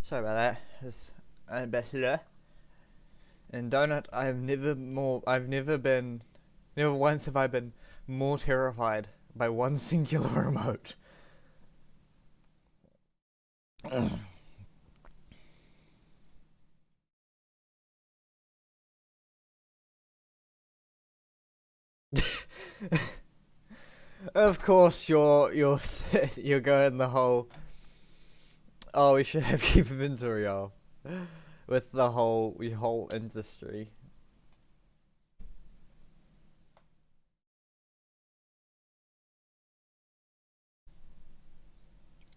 Sorry about that. It's Ambassador. And Donut, never once have I been more terrified by one singular remote. Of course, you're going the whole. Oh, we should have keep inventory off with the whole industry.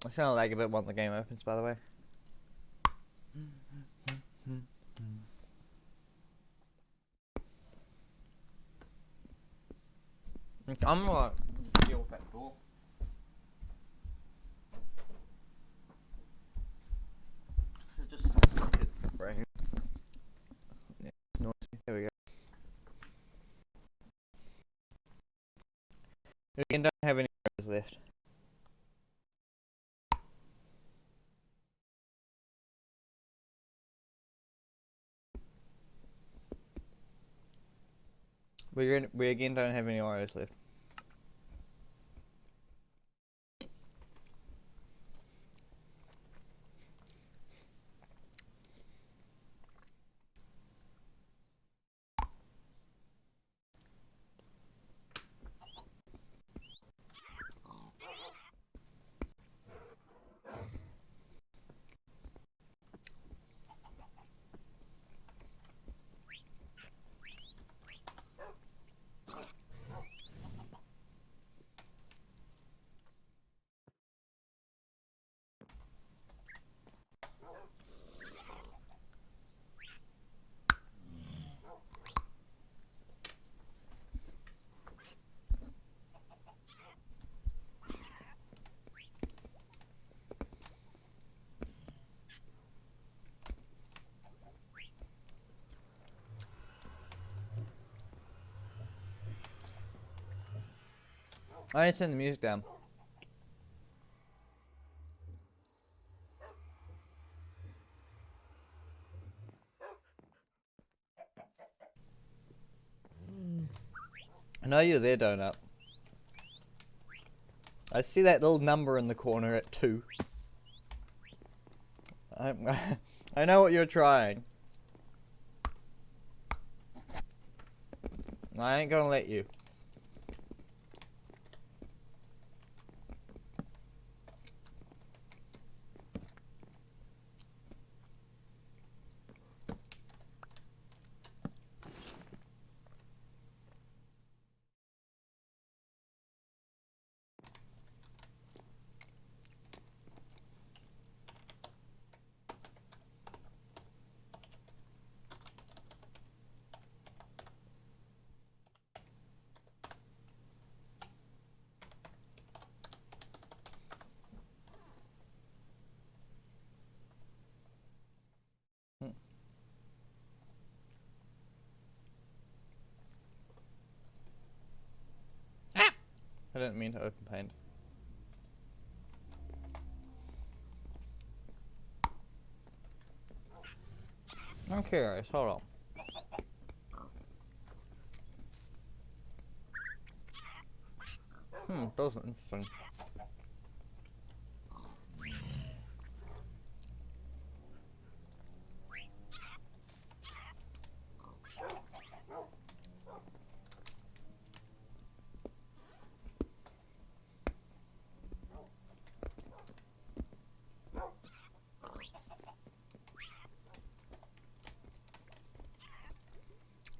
I sound like a bit once the game opens, by the way. I'm gonna deal with that door. It just hits the frame. Yeah, it's noisy. There we go. We again don't have any arrows left. We again don't have any arrows left. I need to turn the music down. I know you're there, Donut. I see that little number in the corner at 2. I know what you're trying. I ain't gonna let you. I didn't mean to open paint. I'm curious, hold on. That's interesting.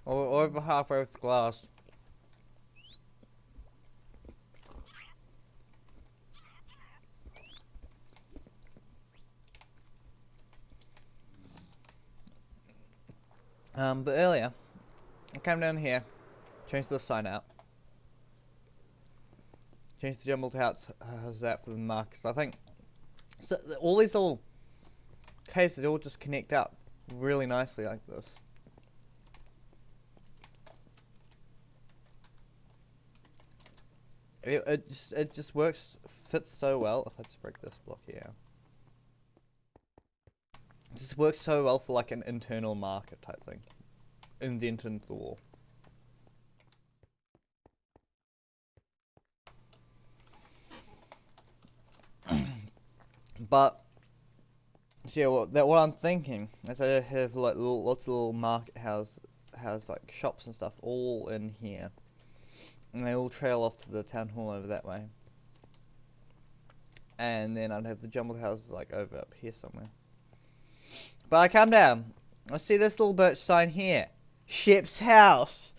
Over halfway with the glass. But earlier, I came down here, changed the sign out, changed the jumbled house out for the markers. I think so. All these little cases all just connect up really nicely like this. It just works, fits so well. If I just break this block here. It just works so well for like an internal market type thing. Indent into the wall. But so yeah, what I'm thinking is I have like lots of little market house like shops and stuff all in here, and they all trail off to the town hall over that way. And then I'd have the jumbled houses like over up here somewhere. But I come down, I see this little birch sign here, Ship's house.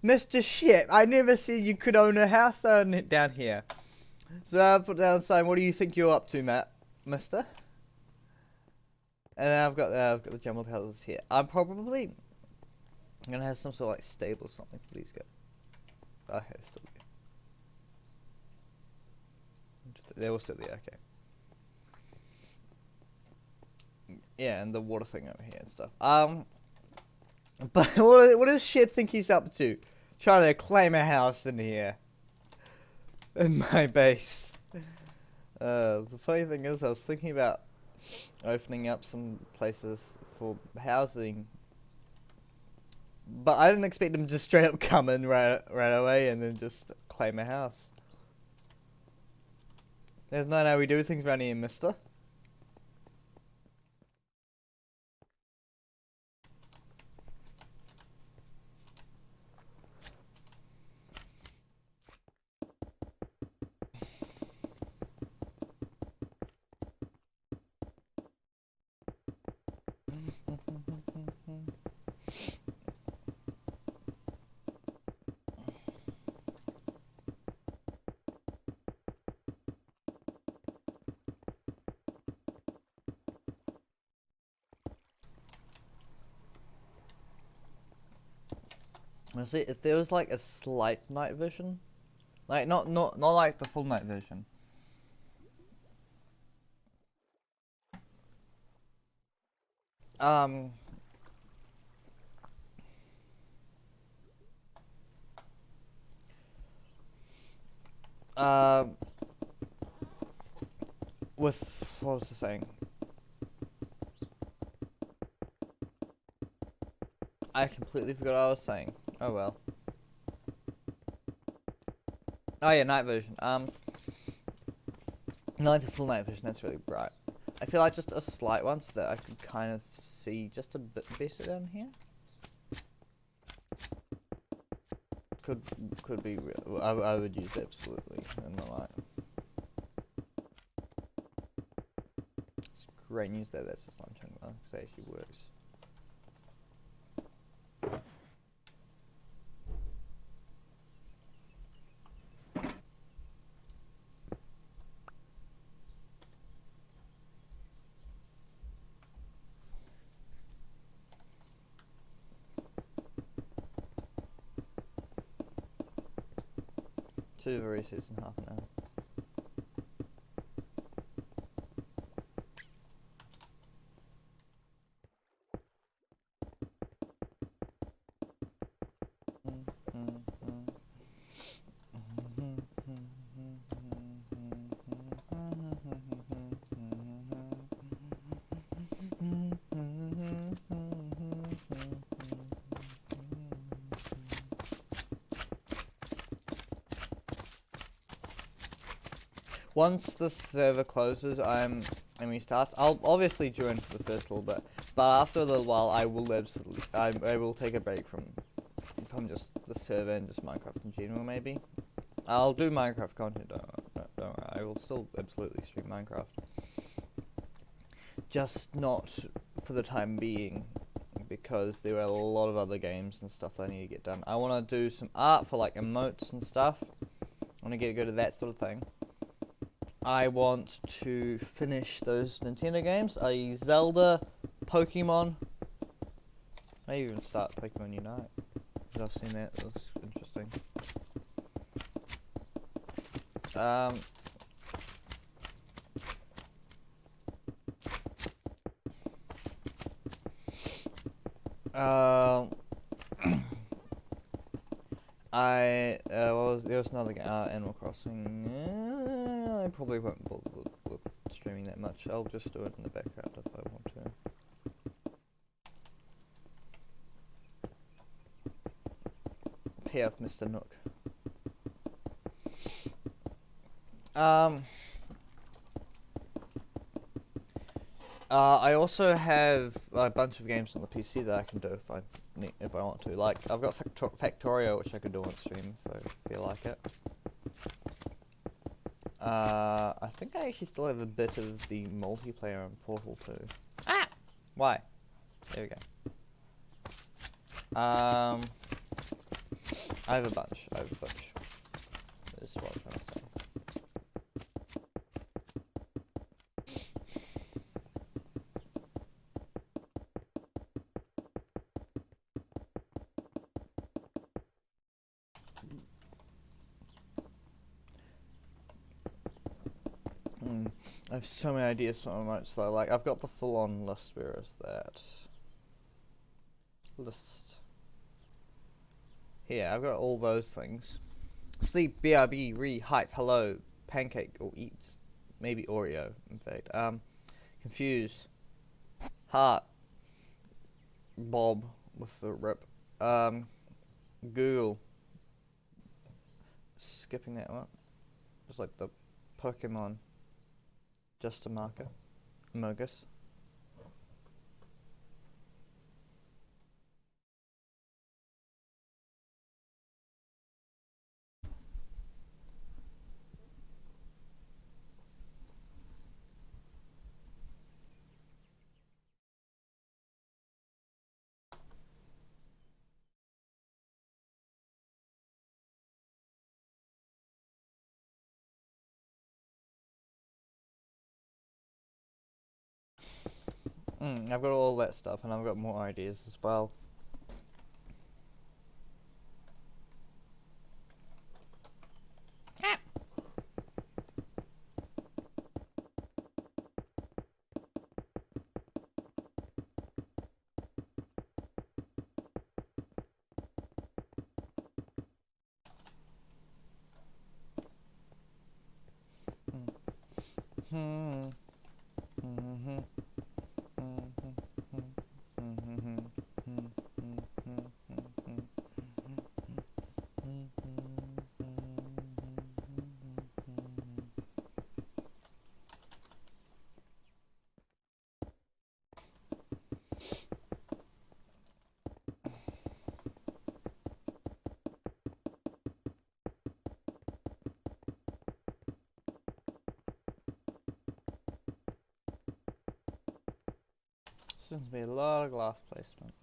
Mr. Ship, I never said you could own a house down here. So I put down a sign. What do you think you're up to, Mister? And I've got the jumbled houses here. I'm probably gonna have some sort of like stable or something for these guys. Okay, still there. They were still there. Okay. Yeah, and the water thing over here and stuff. But what does Ship think he's up to? Trying to claim a house in here. In my base. The funny thing is, I was thinking about opening up some places for housing, but I didn't expect him to just straight up come in right away and then just claim a house. That's not how we do things around here, mister. Honestly, if there was like a slight night vision, like not like the full night vision. Um. Uh, with what was I saying? I completely forgot what I was saying. Oh well. Oh yeah, night vision. Not like the full night vision. That's really bright. I feel like just a slight one, so that I could kind of see just a bit better down here. Could be real. I would use it absolutely in the light. It's great news that that's just not turning on, because it actually works. Two races in half an hour. Once the server closes, and restarts, I'll obviously join for the first little bit, but after a little while, I will take a break from just the server and just Minecraft in general. Maybe I'll do Minecraft content. Don't worry. I will still absolutely stream Minecraft, just not for the time being, because there are a lot of other games and stuff that I need to get done. I want to do some art for like emotes and stuff. I want to get good at that sort of thing. I want to finish those Nintendo games, i.e. Zelda, Pokemon. Maybe even start Pokemon Unite, because I've seen that. It looks interesting. There was another game, Animal Crossing. I probably won't bother with streaming that much. I'll just do it in the background if I want to. pair of Mr. Nook. I also have a bunch of games on the PC that I can do if I want to. Like, I've got Factorio, which I could do on stream if I feel like it. I think I actually still have a bit of the multiplayer on Portal 2. Ah! Why? There we go. I have a bunch. This is what I'm trying to say. I have so many ideas for my notes though. Like, I've got the full-on list. Where is that? List. Here, I've got all those things. Sleep, BRB, hype, hello, pancake, or eat, maybe Oreo, in fact. Confuse, heart, Bob with the rip. Google. Skipping that one. Just like the Pokemon. Just a marker. Mogus. I've got all that stuff, and I've got more ideas as well. Seems to be a lot of glass placement.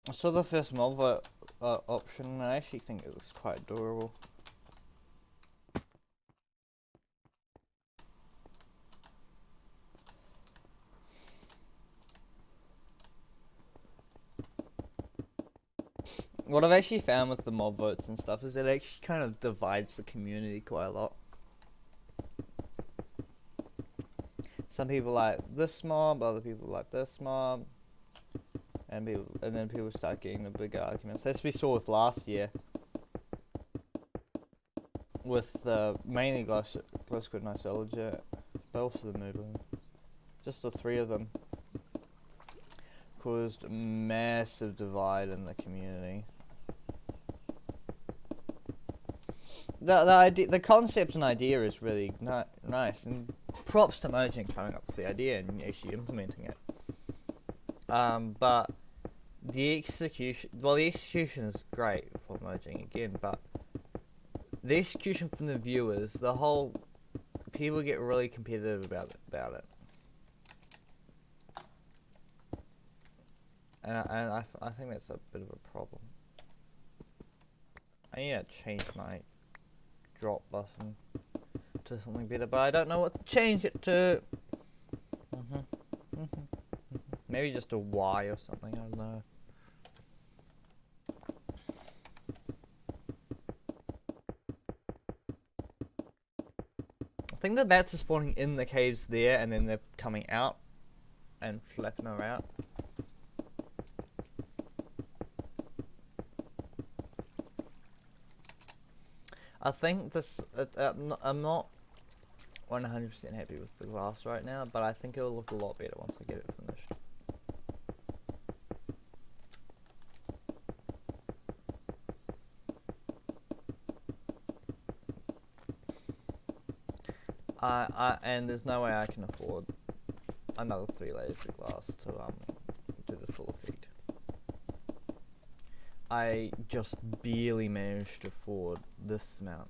I saw the first mob option, and I actually think it looks quite adorable. What I've actually found with the mob votes and stuff is it actually kind of divides the community quite a lot. Some people like this mob, other people like this mob, and then people start getting the bigger arguments. As we saw with last year, with mainly Close Squid Nostalgia, but also the Moodling. Just the three of them caused a massive divide in the community. The concept and idea is really nice, and props to Mojang coming up with the idea and actually implementing it. But the execution is great for Mojang again, but the execution from the viewers, people get really competitive about it. And I think that's a bit of a problem. I need to change my drop button to something better, but I don't know what to change it to. Maybe just a Y or something, I don't know. I think the bats are spawning in the caves there, and then they're coming out and flapping around. I think this. I'm not 100% happy with the glass right now, but I think it'll look a lot better once I get it finished. And there's no way I can afford another 3 layers of glass to do the full effect. I just barely managed to afford this amount.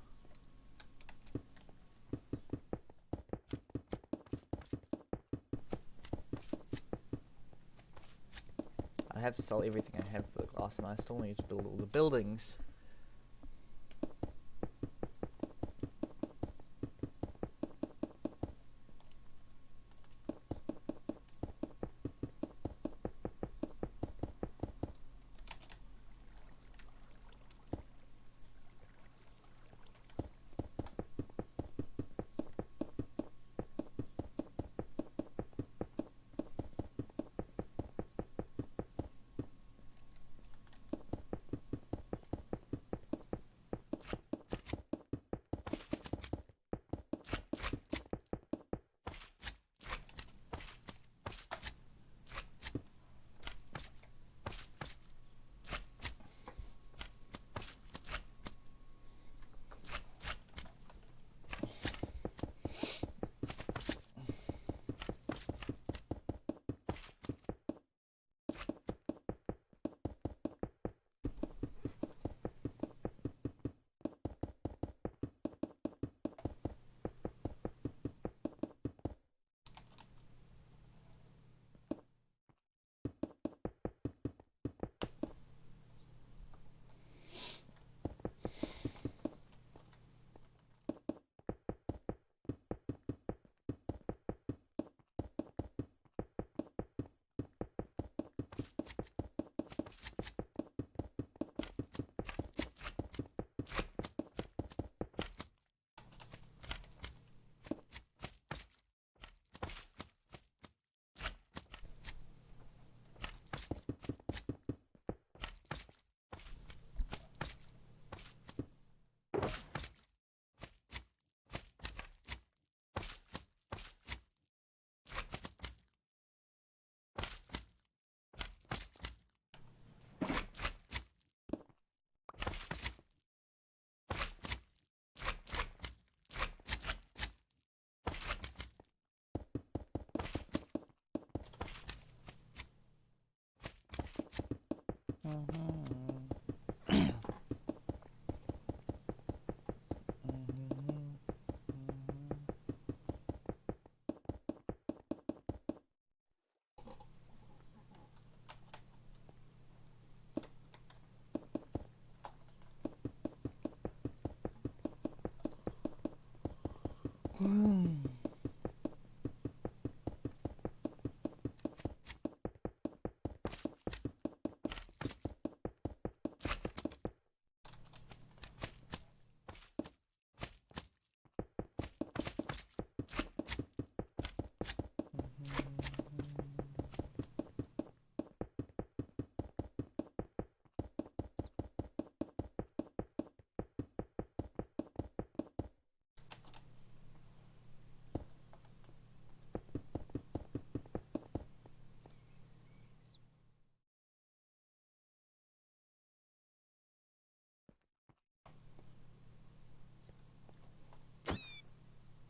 I have to sell everything I have for the glass, and I still need to build all the buildings.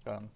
Done.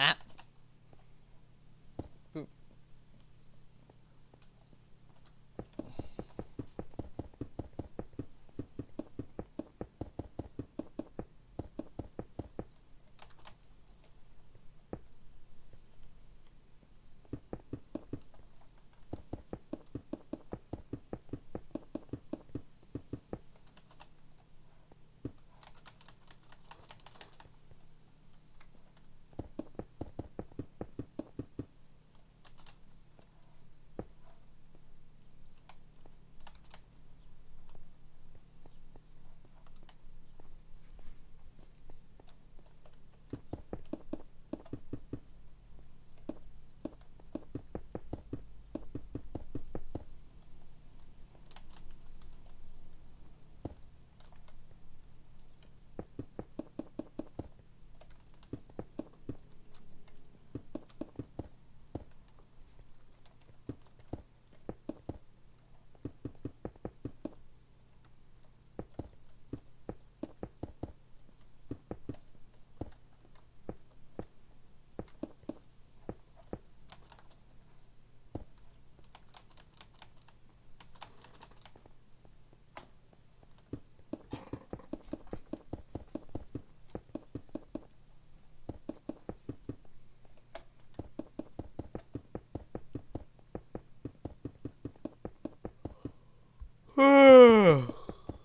Ah. Boop.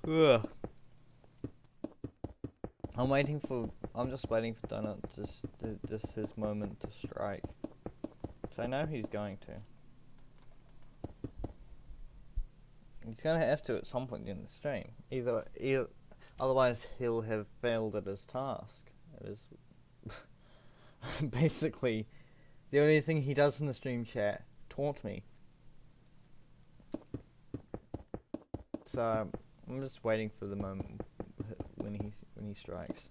Ugh. I'm just waiting for Donut just his moment to strike. So I know he's going to. He's gonna have to at some point in the stream. Either otherwise he'll have failed at his task. It is basically the only thing he does in the stream chat taunt me. So I'm just waiting for the moment when he strikes.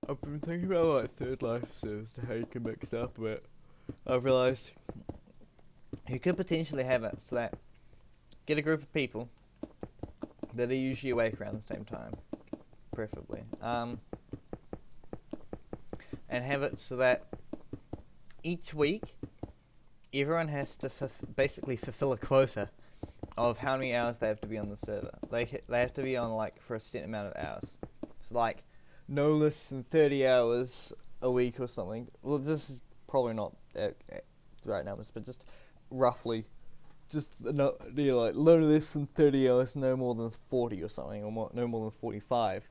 I've been thinking about like third life servers to how you can mix up a bit. I've realised you could potentially have it so that get a group of people that are usually awake around the same time, preferably, and have it so that each week everyone has to basically fulfill a quota of how many hours they have to be on the server. They have to be on like for a set amount of hours. So like no less than 30 hours a week or something. Well, this is probably not the right numbers, but just roughly, just no less than 30 hours, no more than 40 or something, or no more than 45.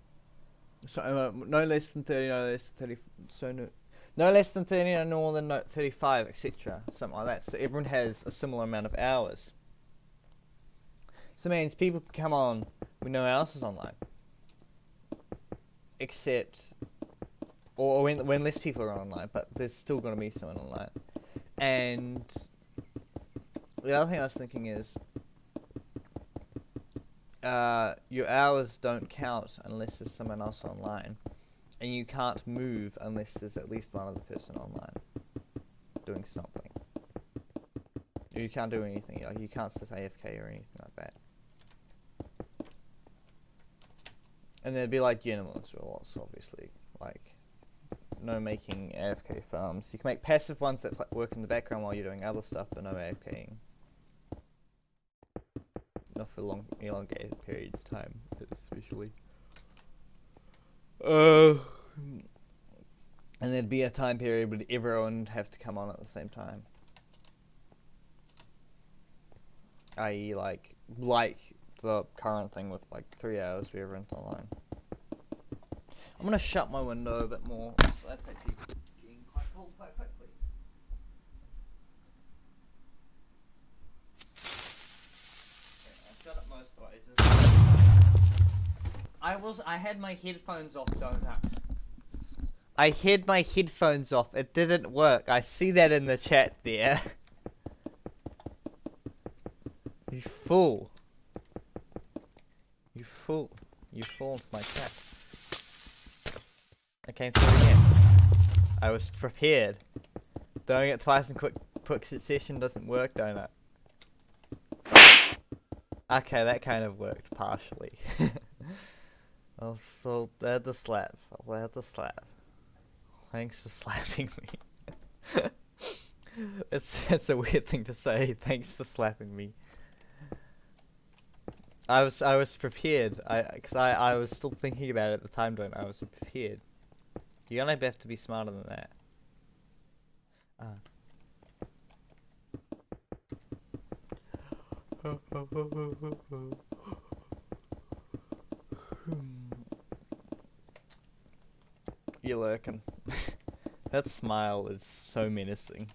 So no less than 30, no less than 30. So no less than 30, no more than 35, etc. Something like that. So everyone has a similar amount of hours. So that means people can come on with no hours is online. Except, or when less people are online, but there's still going to be someone online. And the other thing I was thinking is, your hours don't count unless there's someone else online, and you can't move unless there's at least one other person online doing something. You can't do anything. Like you can't sit AFK or anything like that. And there'd be like generals or lots, obviously, like no making AFK farms. You can make passive ones that work in the background while you're doing other stuff, but no AFKing. Not for for elongated periods of time, especially. And there'd be a time period where everyone would have to come on at the same time. I.e. like the current thing with like 3 hours where everyone's online. I'm gonna shut my window a bit more. So that's actually getting quite cold quite quickly. Yeah, I shut it most of it. I had my headphones off, donuts. I had my headphones off. It didn't work. I see that in the chat there. You fool. You fool. You fooled my chat. I came through again. I was prepared. Doing it twice in quick succession doesn't work, donut. Okay, that kind of worked partially. I'll add the slap. I'll add the slap. Thanks for slapping me. It's a weird thing to say. Thanks for slapping me. I was prepared. I was still thinking about it at the time. I was prepared. You're gonna have to be smarter than that. You're lurking. That smile is so menacing.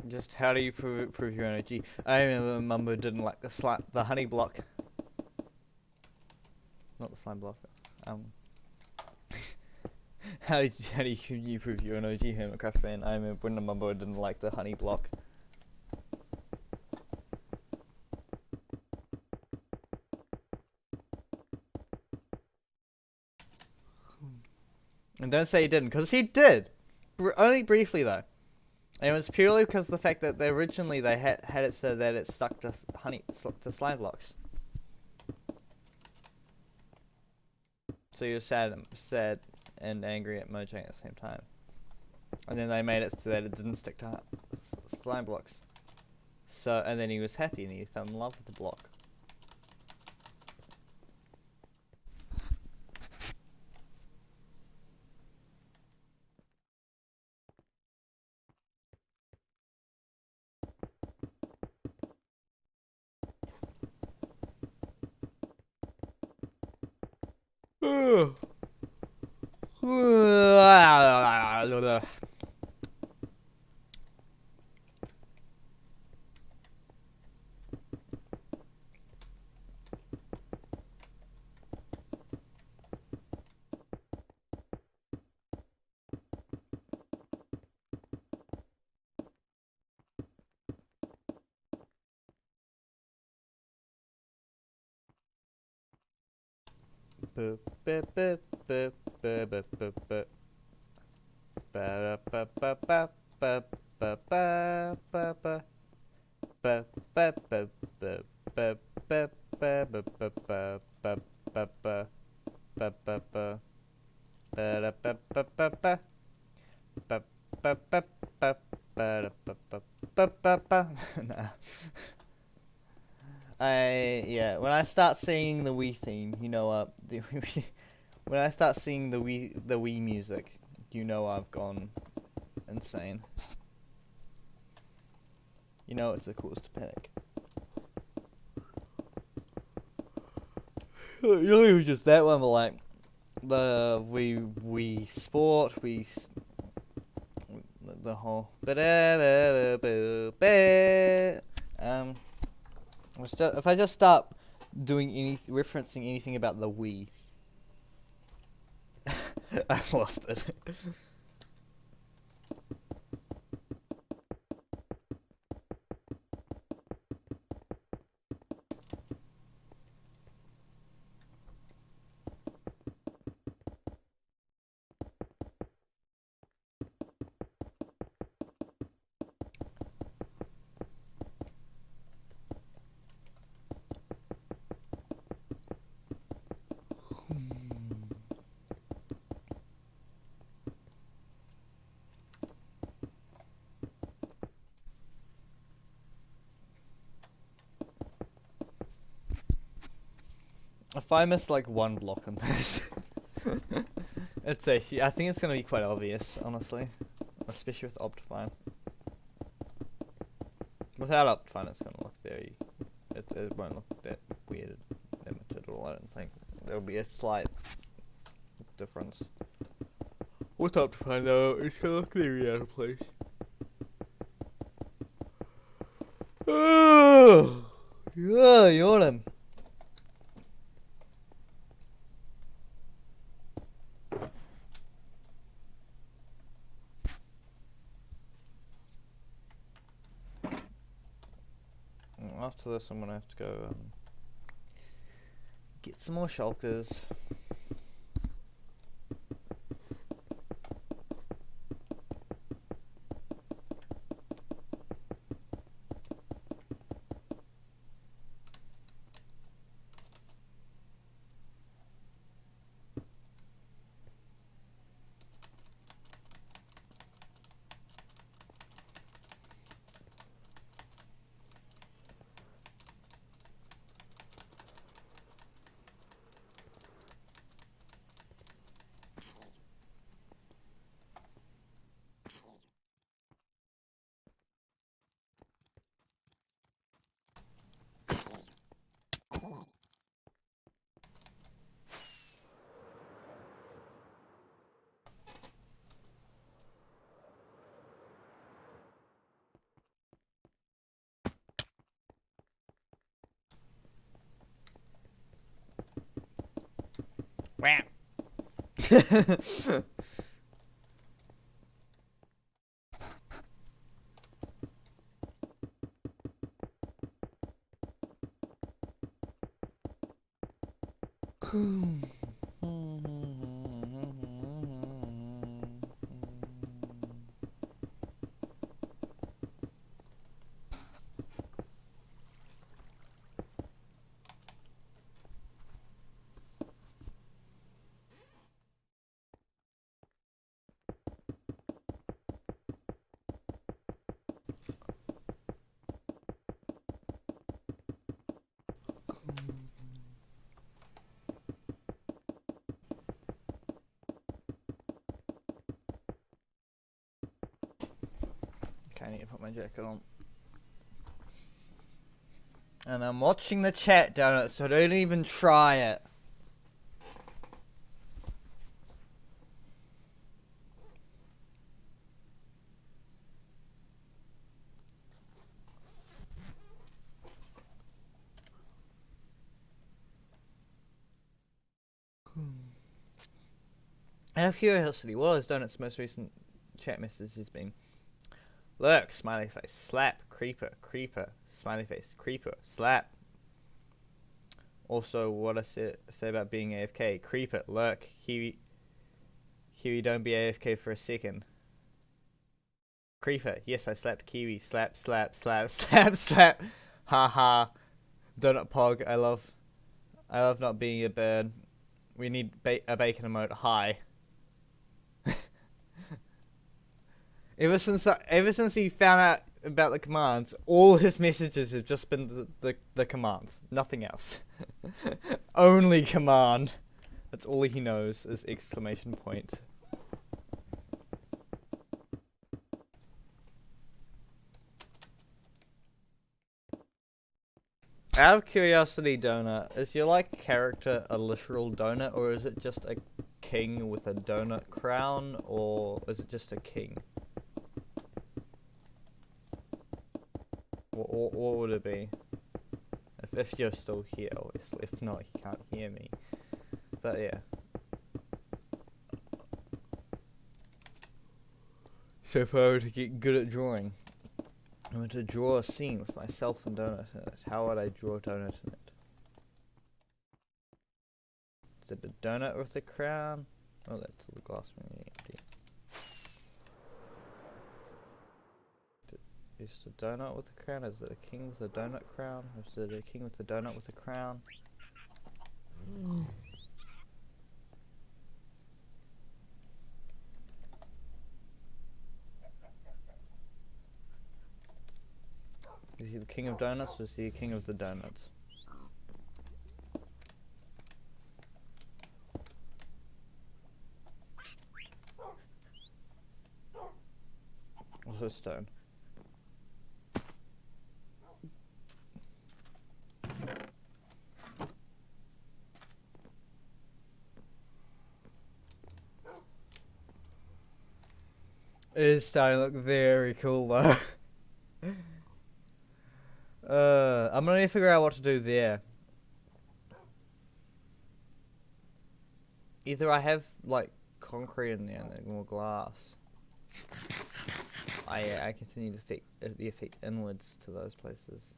Just how do you prove your energy? I remember Mumbo didn't like the honey block. Not the slime block. How do you prove your energy, Hermitcraft fan? I remember when Mumbo didn't like the honey block. And don't say he didn't, because he did! Only briefly, though. And it was purely because of the fact that originally they had it so that it stuck to to slime blocks. So you were sad and angry at Mojang at the same time. And then they made it so that it didn't stick to slime blocks. So, and then he was happy and he fell in love with the block. Yeah, when I start singing the Wii theme, you know, when I start singing the Wii music, you know I've gone insane. You know it's the cause to panic. You know, even just that one, but like the Wii Sport, the whole if I just start doing referencing anything about the Wii, I've lost it. If I miss like one block on this, it's I think it's gonna be quite obvious, honestly, especially with Optifine. Without Optifine, it's gonna look very. It won't look that weird, limited at all. I don't think there'll be a slight difference. With Optifine though, it's gonna look very out of place. Yeah, yawning. After this, I'm gonna have to go get some more shulkers. Wow. Okay, I need to put my jacket on. And I'm watching the chat, Donut, so don't even try it. Out of curiosity, what has Donut's most recent chat message has been? Lurk, smiley face, slap, creeper, creeper, smiley face, creeper, slap. Also, what I say about being AFK, creeper, lurk, Huey, don't be AFK for a second. Creeper, yes, I slapped Kiwi, slap, slap, slap, slap, slap, haha. Donut Pog, I love not being a bird. We need a bacon emote, hi. Ever since he found out about the commands, all his messages have just been the commands, nothing else. Only command. That's all he knows is exclamation point. Out of curiosity, Donut, is your character a literal donut, or is it just a king with a donut crown, or is it just a king? What would it be? If you're still here, obviously. If not, you can't hear me. But yeah. So if I were to get good at drawing, I were to draw a scene with myself and Donut in it, how would I draw Donut in it? Is it a donut with a crown? Oh, that's the glass being empty. Is it a donut with a crown? Is it a king with a donut crown? Or is it a king with a donut with a crown? Is he the king of donuts, or is he the king of the donuts? also stone. It is starting to look very cool though. I'm gonna need to figure out what to do there. Either I have like concrete in there and then more glass. I continue the effect inwards to those places.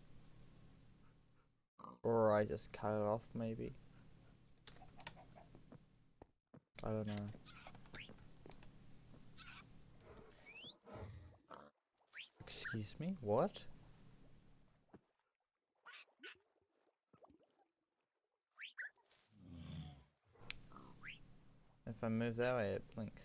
Or I just cut it off maybe. I don't know. Excuse me? What? If I move that way, it blinks.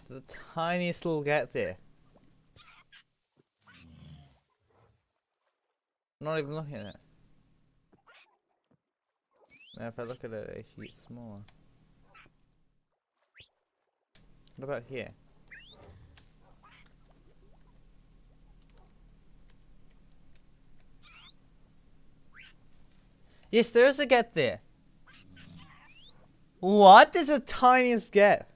There's the tiniest little gap there. I'm not even looking at it. Now if I look at it, it actually gets smaller. What about here? Yes, there is a gap there. What? There's a tiniest gap.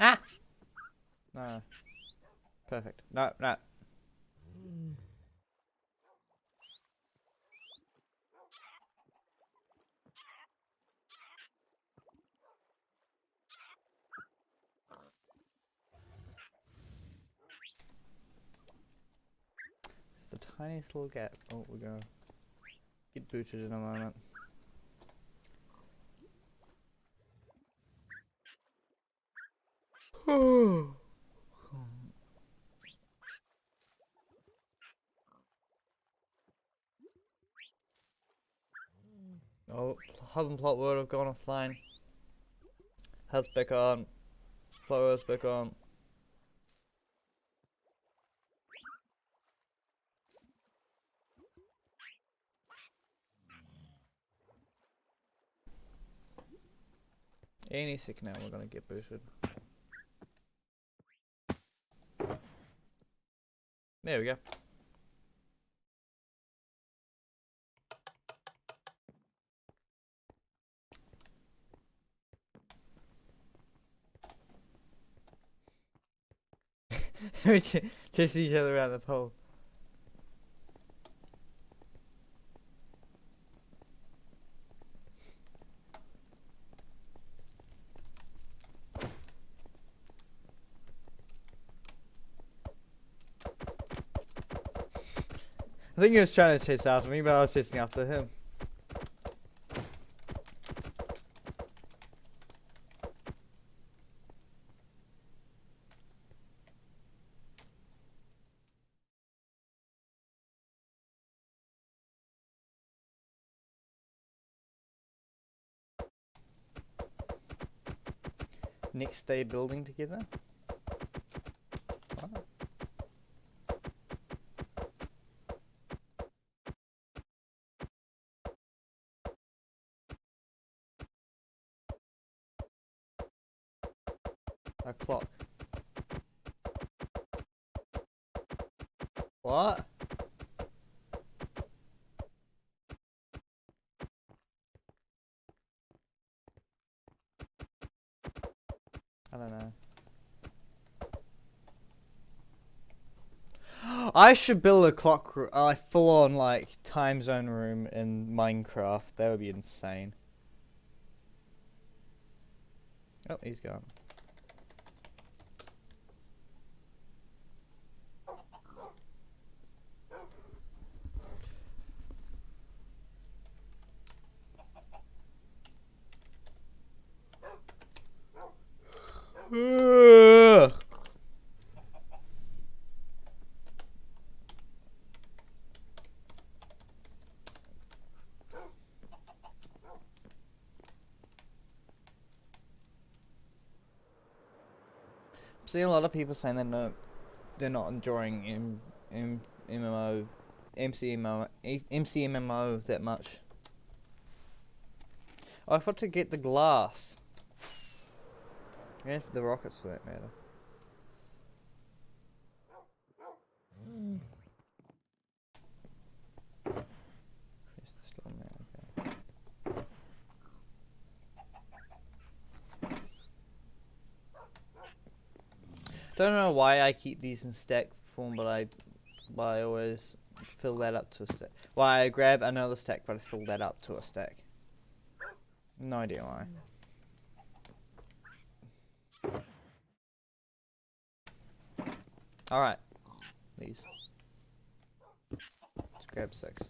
Ah! No. Perfect. No, no. It's the tiniest little gap. Oh, we're gonna get booted in a moment. Oh, hub and plot word have gone offline. Has back on. Plot word's back on. Any second now we're gonna get booted. There we go. We chase each other around the pole. I think he was trying to chase after me, but I was chasing after him. Next day building together. Wow. A clock. What? I don't know. I should build a clock room, full on like time zone room in Minecraft. That would be insane. Oh, he's gone. See a lot of people saying they're not enjoying MCMMO that much. Oh, I thought to get the glass. And the rockets for that matter. Press the still now, okay. Don't know why I keep these in stack form, but I always fill that up to a stack. Why I grab another stack, but I fill that up to a stack. No idea why. Alright. These. Let's grab 6.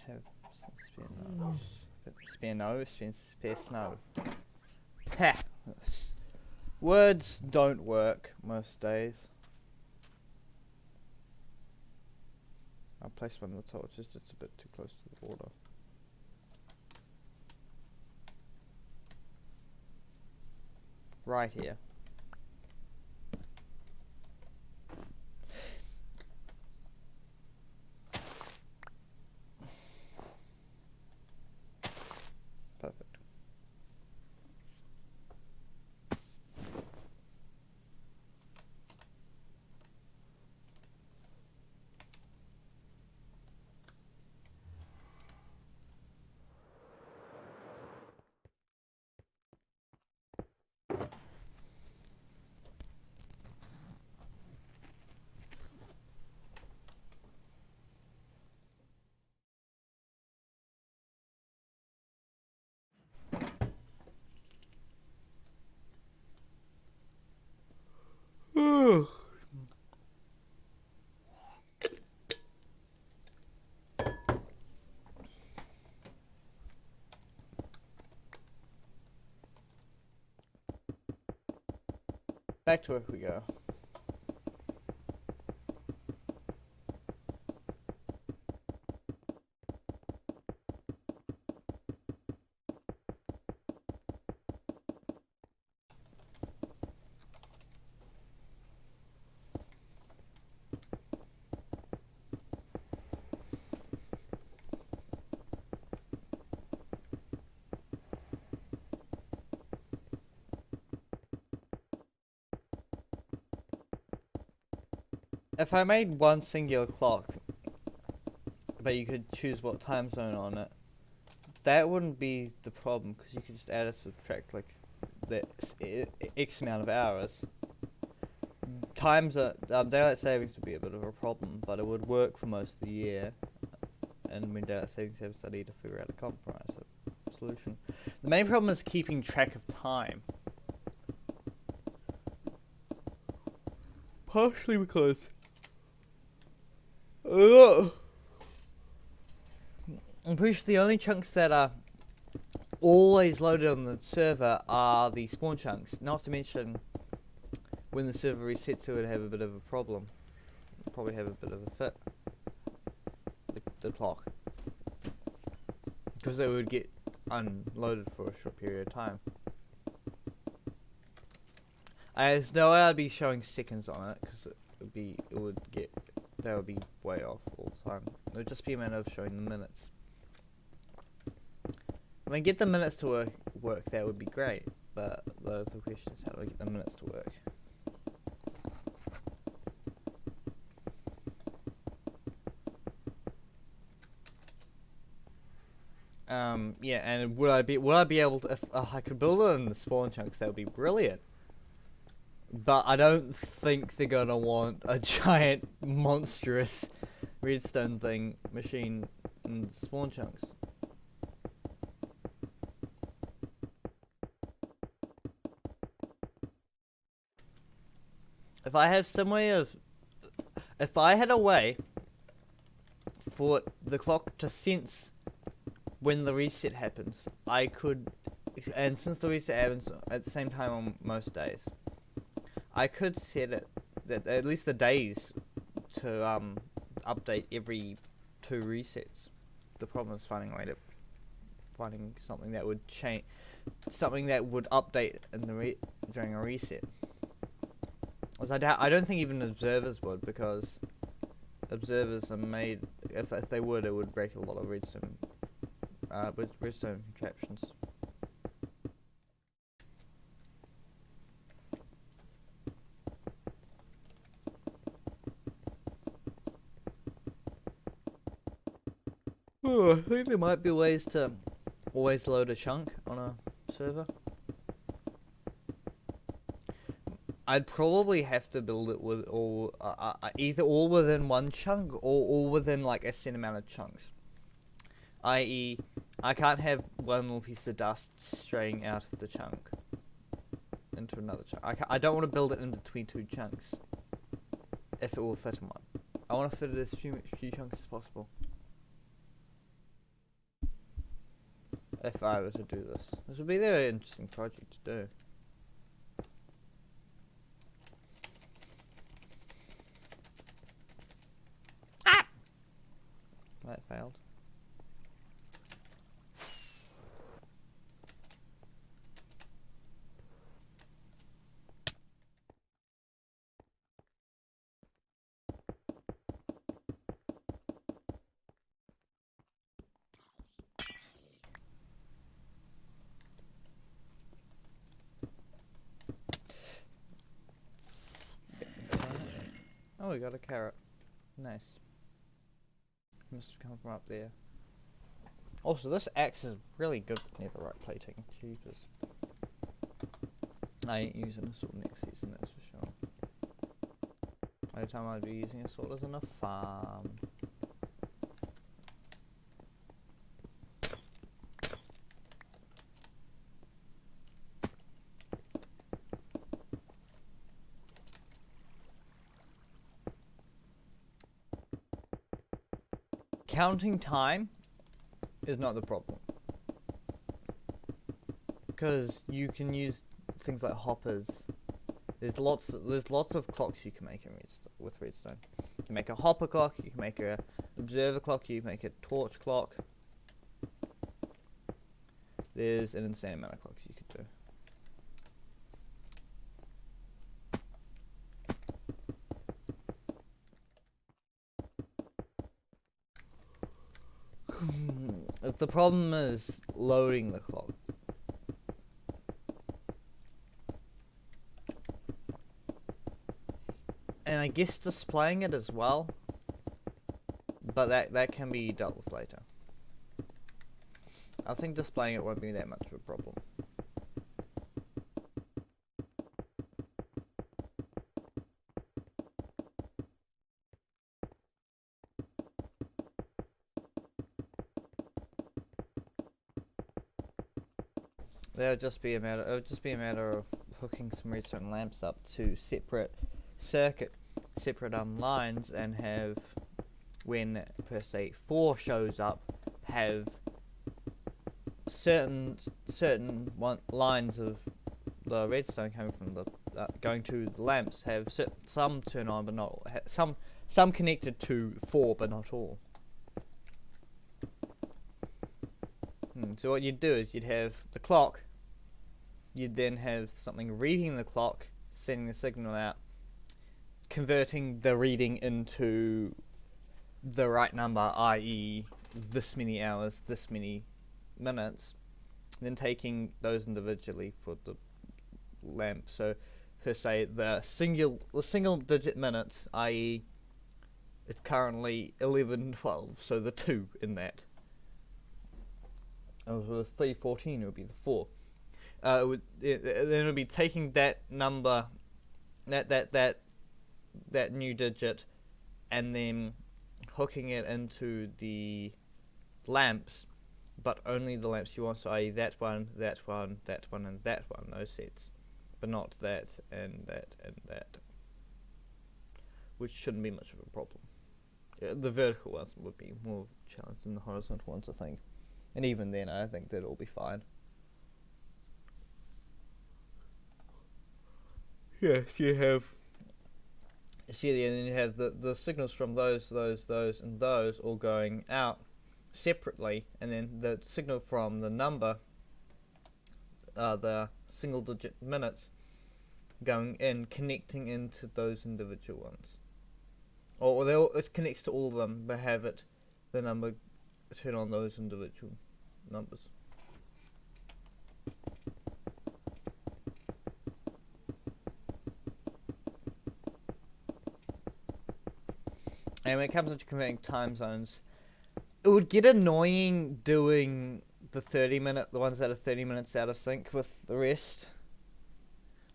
Have some spare snow. Pah! Words don't work most days. I placed one of the torches just a bit too close to the water. Right here. Perfect. Back to work we go. If I made one singular clock, but you could choose what time zone on it, that wouldn't be the problem, because you could just add or subtract like the X amount of hours. Daylight savings would be a bit of a problem, but it would work for most of the year. And when daylight savings happens, I need to figure out a compromise, a solution. The main problem is keeping track of time. Partially because I'm pretty sure the only chunks that are always loaded on the server are the spawn chunks. Not to mention, when the server resets, it would have a bit of a problem. It'll probably have a bit of a fit. The clock. Because it would get unloaded for a short period of time. There's no way I'd be showing seconds on it, because that would be way off all the time. It would just be a matter of showing the minutes. When I get the minutes to work, that would be great. But the question is, how do I get the minutes to work? Yeah, and would I be able to, if I could build it in the spawn chunks, that would be brilliant. But I don't think they're gonna want a giant, monstrous redstone machine in spawn chunks. If I have some way of, if I had a way for the clock to sense when the reset happens, I could, and since the reset happens at the same time on most days, I could set it that at least the days to update every 2 resets. The problem is finding something that would change, something that would update in the during a reset. As I don't think even observers would, because observers are made, if they would, it would break a lot of redstone contraptions. I think there might be ways to always load a chunk on a server. I'd probably have to build it with either all within one chunk or all within like a set amount of chunks. I.e., I can't have one little piece of dust straying out of the chunk into another chunk. I don't want to build it in between 2 chunks if it will fit in one. I want to fit it as few chunks as possible. If I were to do this would be a very interesting project to do. Ah! That failed. Oh, we got a carrot. Nice. Must have come from up there. Also, this axe is really good netherite plating. Jeepers. I ain't using a sword next season, that's for sure. By the time I'd be using a sword is on a farm. Counting time is not the problem, because you can use things like hoppers. There's lots of clocks you can make with redstone. You can make a hopper clock, you can make a observer clock, you can make a torch clock. There's an insane amount of clocks you could do. The problem is loading the clock. And I guess displaying it as well. But that can be dealt with later. I think displaying it won't be that much of a problem. It would just be a matter of hooking some redstone lamps up to separate lines, and have, when per se 4 shows up, have certain lines of the redstone coming from the going to the lamps have some turn on, but not some connected to 4, but not all. So what you'd do is you'd have the clock, you'd then have something reading the clock, sending the signal out, converting the reading into the right number, i.e. this many hours, this many minutes, then taking those individually for the lamp. So per se the single digit minutes, i.e. it's currently 11:12, so the 2 in that. If it was 3:14, it would be the 4. Then it would be taking that number, that new digit, and then hooking it into the lamps, but only the lamps you want, so i.e. that one, and that one, those sets, but not that and that and that. which shouldn't be much of a problem. Yeah, the vertical ones would be more challenged than the horizontal ones, I think. And even then, I think that it'll be fine. Yes, you have. See, and then you have the signals from those, and those all going out separately, and then the signal from the number, the single-digit minutes, going in, connecting into those individual ones. Or it connects to all of them, but have the number turn on those individual numbers. And when it comes to converting time zones, it would get annoying doing the ones that are 30 minutes out of sync with the rest.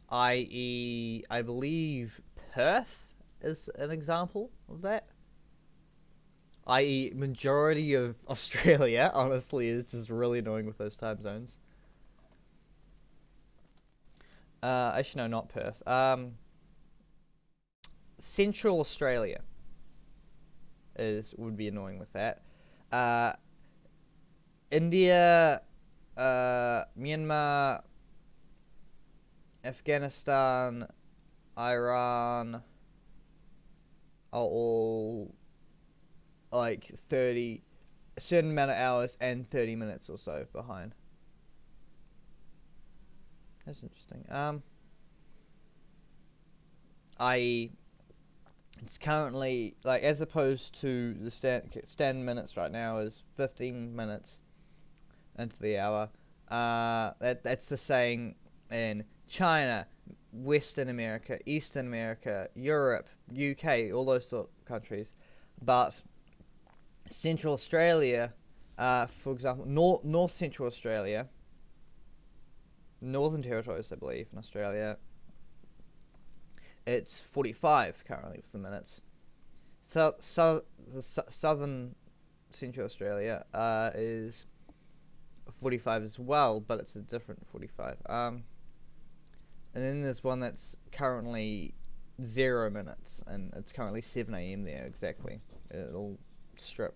I.e., I believe Perth is an example of that. I.e., majority of Australia, honestly, is just really annoying with those time zones. Actually, no, not Perth. Central Australia would be annoying with that. India, Myanmar, Afghanistan, Iran are all like a certain amount of hours and 30 minutes or so behind. That's interesting. I.e., it's currently, like, as opposed to the standard minutes right now is 15 minutes into the hour. That's the saying in China, Western America, Eastern America, Europe, UK, all those sort of countries. But Central Australia, for example, North Central Australia, Northern Territories, I believe, in Australia, it's 45 currently with the minutes. So the Southern Central Australia is 45 as well, but it's a different 45. And then there's one that's currently 0 minutes, and it's currently 7 a.m. there exactly. It'll strip.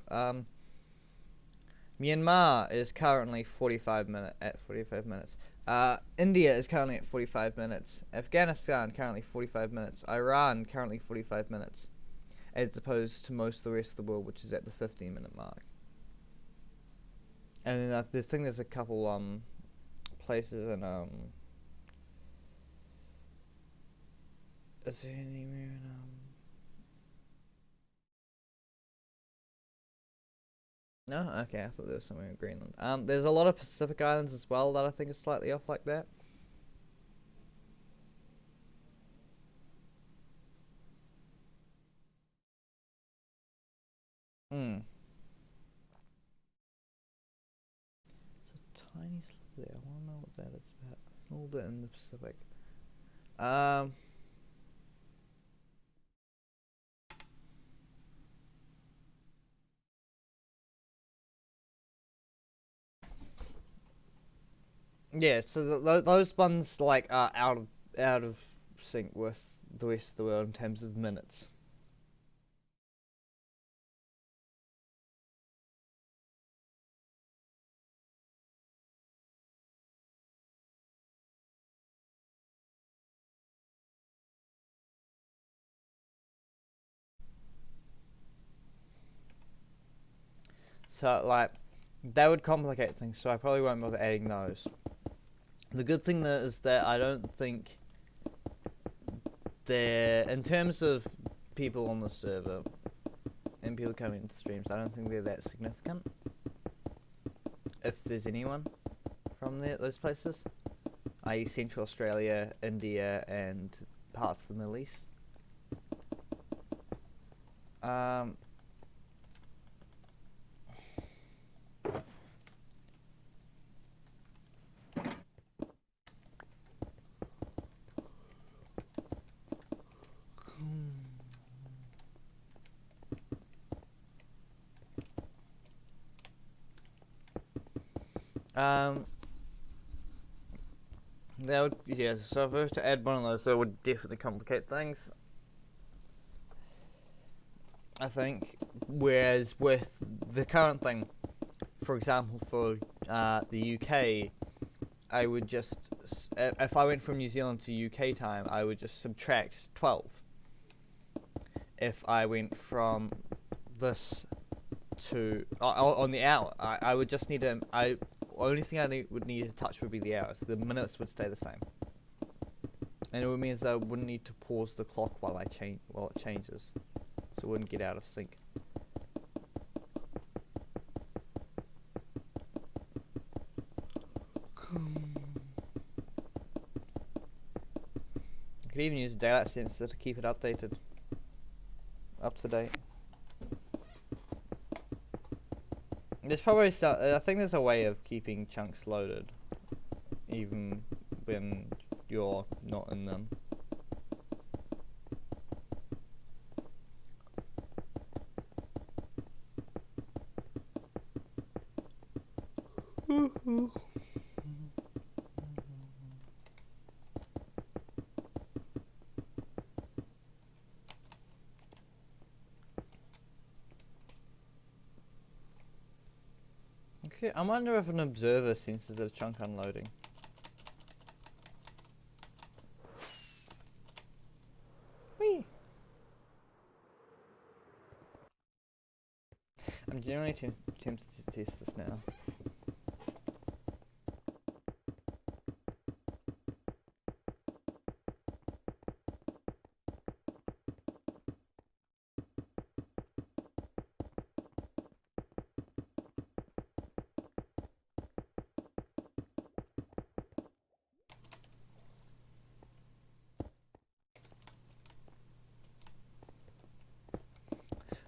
Myanmar is currently 45 minutes. India is currently at 45 minutes. Afghanistan currently 45 minutes. Iran currently 45 minutes, as opposed to most of the rest of the world, which is at the 15-minute mark. And then I think there's a couple places in is there anywhere in No, okay, I thought there was somewhere in Greenland. There's a lot of Pacific Islands as well that I think is slightly off like that. It's a tiny slip there. I want to know what that is about. A little bit in the Pacific. Yeah, so those ones like are out of sync with the rest of the world in terms of minutes. So like that would complicate things. So I probably won't bother adding those. The good thing though is that I don't think they're, in terms of people on the server and people coming into streams, I don't think they're that significant. If there's anyone from those places, i.e. Central Australia, India, and parts of the Middle East. That would, yeah, so if I were to add one of those, that would definitely complicate things. I think. Whereas with the current thing, for example, for the UK, I would just, if I went from New Zealand to UK time, I would just subtract 12. If I went from this to on the hour, I would just need to. Only thing I would need to touch would be the hours. The minutes would stay the same, and it would mean I wouldn't need to pause the clock while it changes, so it wouldn't get out of sync. I could even use a daylight sensor to keep it updated, up to date. There's probably I think there's a way of keeping chunks loaded, even when you're not in them. Okay, I wonder if an observer senses a chunk unloading. Whee! I'm generally tempted to test this now.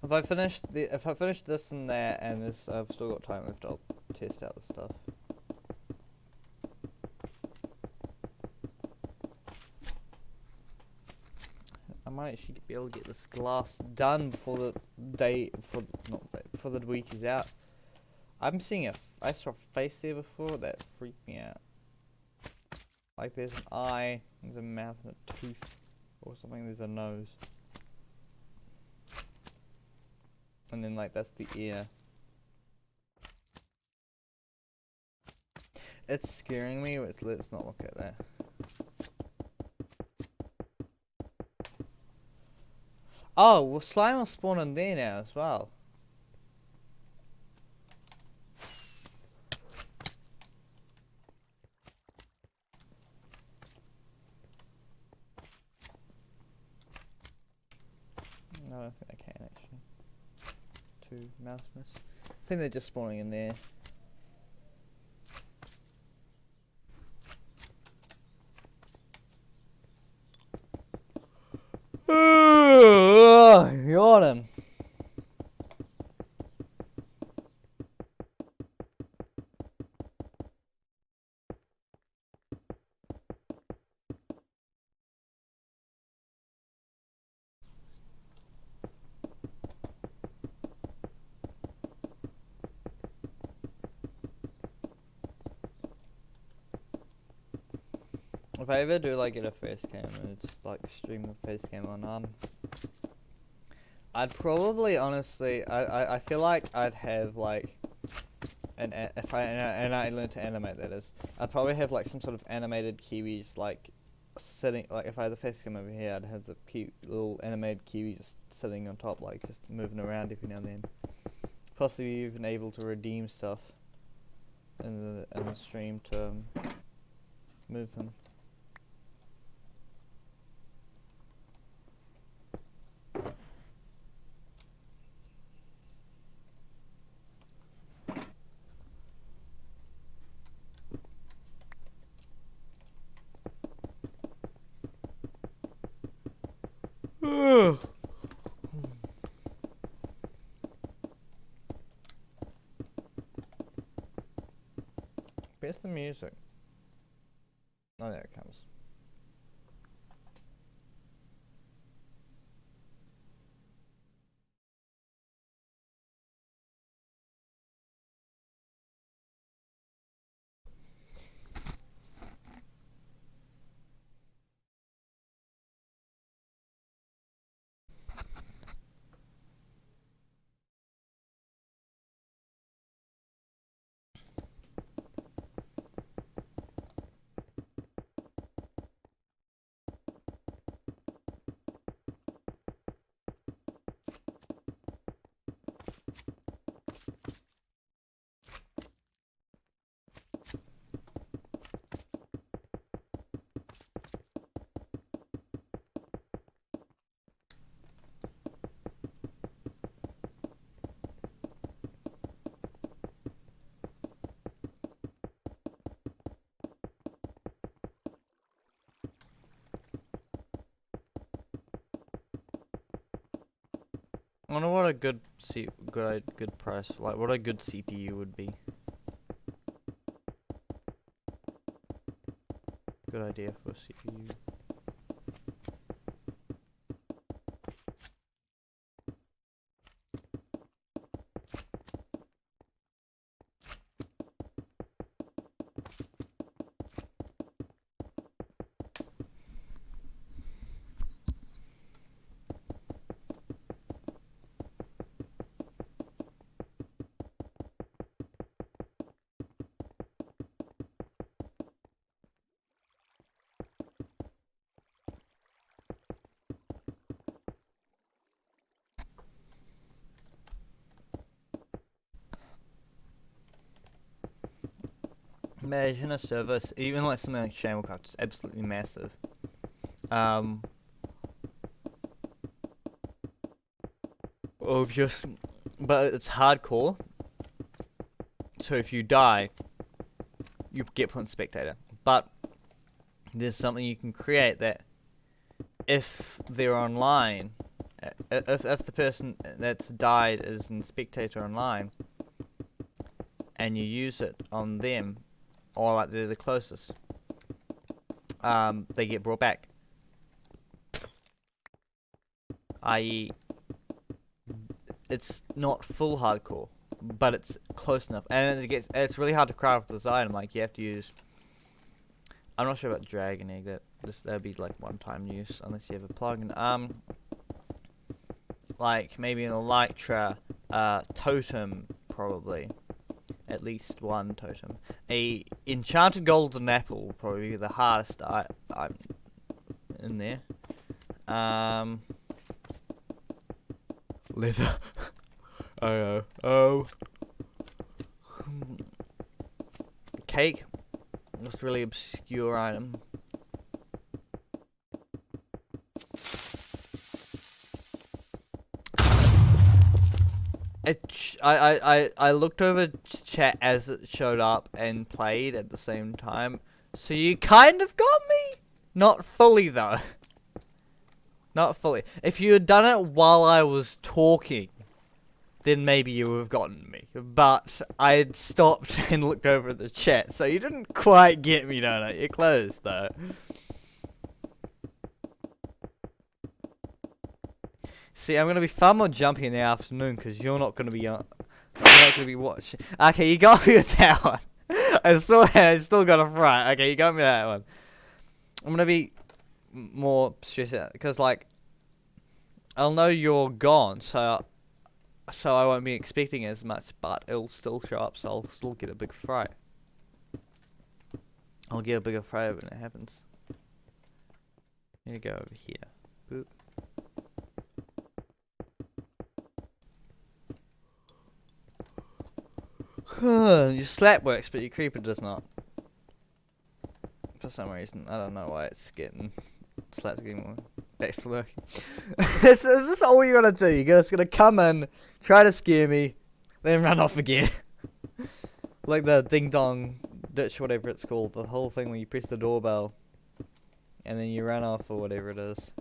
If I finish this and that, and this, I've still got time left, I'll test out the stuff. I might actually be able to get this glass done before the before the week is out. I saw a face there before that freaked me out. Like there's an eye, there's a mouth and a tooth, or something. There's a nose. And then like that's the ear. It's scaring me. Let's not look at that. Oh, well, slime will spawn in there now as well. No, I don't think I can actually. Two mouse miss. I think they're just spawning in there. Yawning. If I ever do like get a face cam and it's like stream the face cam on, I'd probably honestly, I feel like I'd have like if I learned to animate, that is, I'd probably have like some sort of animated kiwis like sitting, like if I had the face cam over here, I'd have the cute little animated kiwi just sitting on top, like just moving around every now and then. Possibly even able to redeem stuff in the stream to move him. Where's the music? Oh, there it comes. I wonder what a good good price, like what a good CPU would be. Good idea for a CPU. Imagine a service, even like something like Shamblecraft, is absolutely massive. Or just, but it's hardcore. So if you die, you get put in spectator. But there's something you can create that, if they're online, if the person that's died is in spectator online, and you use it on them, or like they're the closest, they get brought back. I.e., it's not full hardcore, but it's close enough, and it's really hard to craft this item. Like you have to use. I'm not sure about Dragon Egg. That'd be like one-time use unless you have a plugin. Like maybe an Elytra, totem probably. At least one totem. A enchanted golden apple will probably be the hardest I'm in there. Leather. Oh. Cake. Just really obscure item. I looked over chat as it showed up and played at the same time. So you kind of got me? Not fully though. Not fully. If you had done it while I was talking, then maybe you would have gotten me. But I had stopped and looked over at the chat, so you didn't quite get me, Donut. You're close though. See, I'm gonna be far more jumpy in the afternoon because you're not gonna be you're not gonna be watching. Okay, you got me with that one. I still got a fright. Okay, you got me that one. I'm gonna be more stressed out because like I'll know you're gone, so I won't be expecting as much, but it'll still show up, so I'll still get a big fright. I'll get a bigger fright when it happens. Here you go over here. Boop. Your slap works, but your creeper does not. For some reason, I don't know why it's getting slap's getting more. Back to working. Is this all you're gonna do? You're just gonna come in, try to scare me, then run off again. Like the ding dong ditch, whatever it's called. The whole thing where you press the doorbell, and then you run off or whatever it is.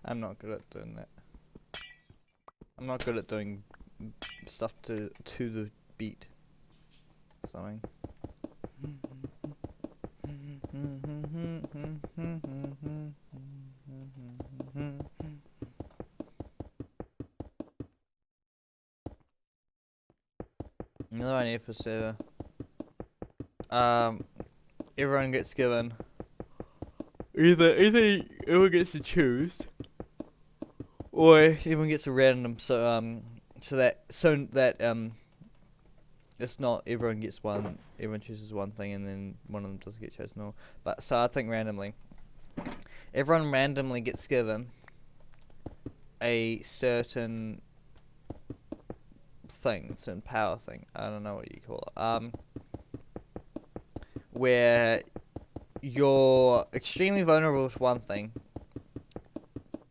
I'm not good at doing that. I'm not good at doing stuff to the beat. Something. Another idea for server. Everyone gets given either everyone gets to choose, or everyone gets a random. So that it's not everyone gets one. Everyone chooses one thing, and then one of them doesn't get chosen. No, but so I think randomly. Everyone randomly gets given a certain thing, certain power thing. I don't know what you call it. Where you're extremely vulnerable with one thing,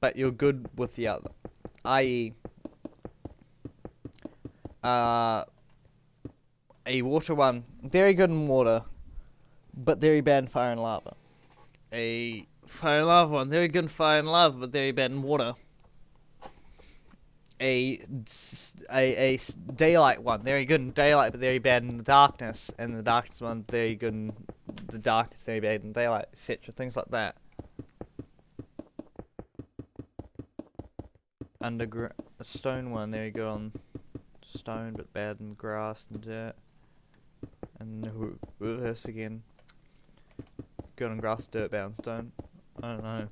but you're good with the other. I.e., a water one, very good in water, but very bad in fire and lava. A fire and lava one, very good in fire and lava, but very bad in water. A daylight one, very good in daylight, but very bad in the darkness. And the darkness one, very good in the darkness, very bad in daylight, etc. Things like that. A stone one, very good on stone, but bad in grass and dirt. And the reverse again. Good on grass, dirt, bad on stone. I don't know.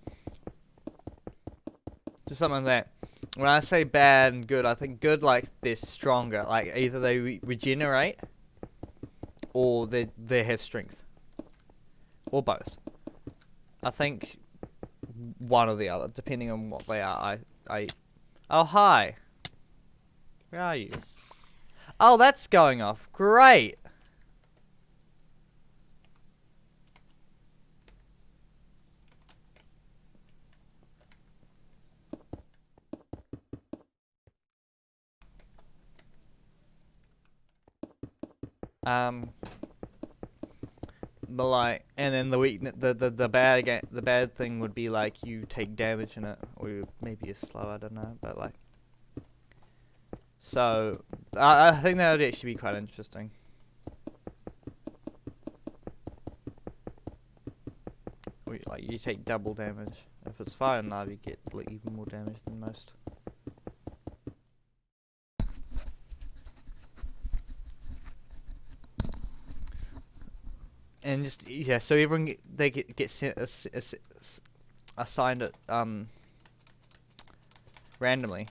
Just something like that. When I say bad and good, I think good like they're stronger. Like either they regenerate, or they have strength, or both. I think one or the other, depending on what they are. Oh hi. Where are you? Oh, that's going off. Great. But like, and then the weakness, the bad thing would be like you take damage in it, or maybe you're slow. I don't know, but like, so I think that would actually be quite interesting. Like you take double damage. If it's fire and lava, you get like even more damage than most. And just yeah, so everyone get sent assigned it randomly.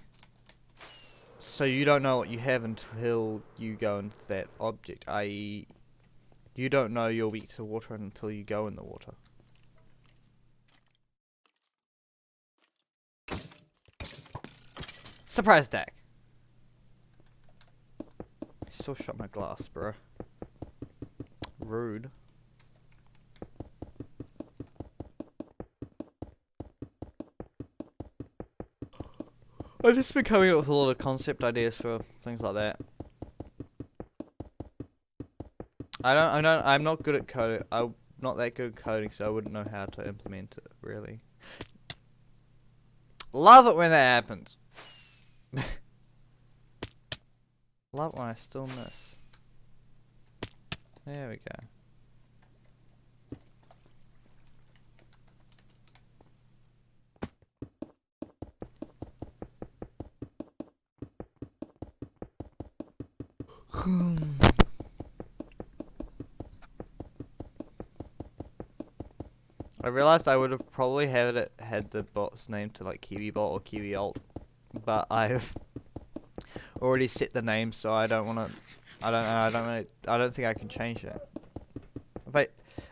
So you don't know what you have until you go into that object. I.e., you don't know you're weak to water until you go in the water. Surprise attack. Still shot my glass, bro. Rude. I've just been coming up with a lot of concept ideas for things like that. I'm not good at coding. I'm not that good at coding, so I wouldn't know how to implement it, really. Love it when that happens. Love it when I still miss. There we go. I realized I would have probably had the bot's name to like KiwiBot or KiwiAlt, but I've already set the name, so I don't want to. I don't know. I don't think I can change it.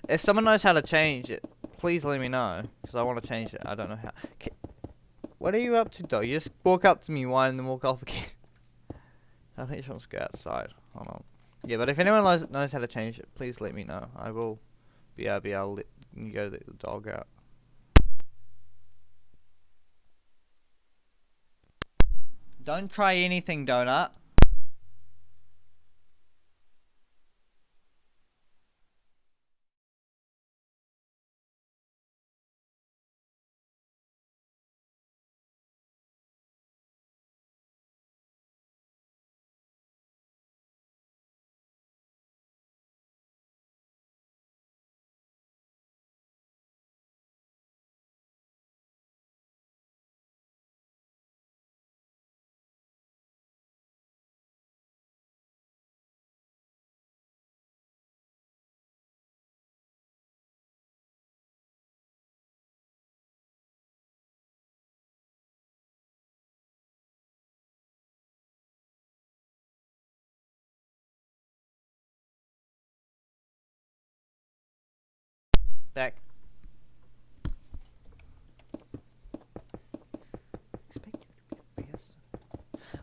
If someone knows how to change it, please let me know, because I want to change it. I don't know how. What are you up to, dog? You just walk up to me, whine, and then walk off again. I think she wants to go outside. Hold on. Yeah, but if anyone knows how to change it, please let me know. I will be able to let you go let the dog out. Don't try anything, Donut. Back. Expect you to be fast.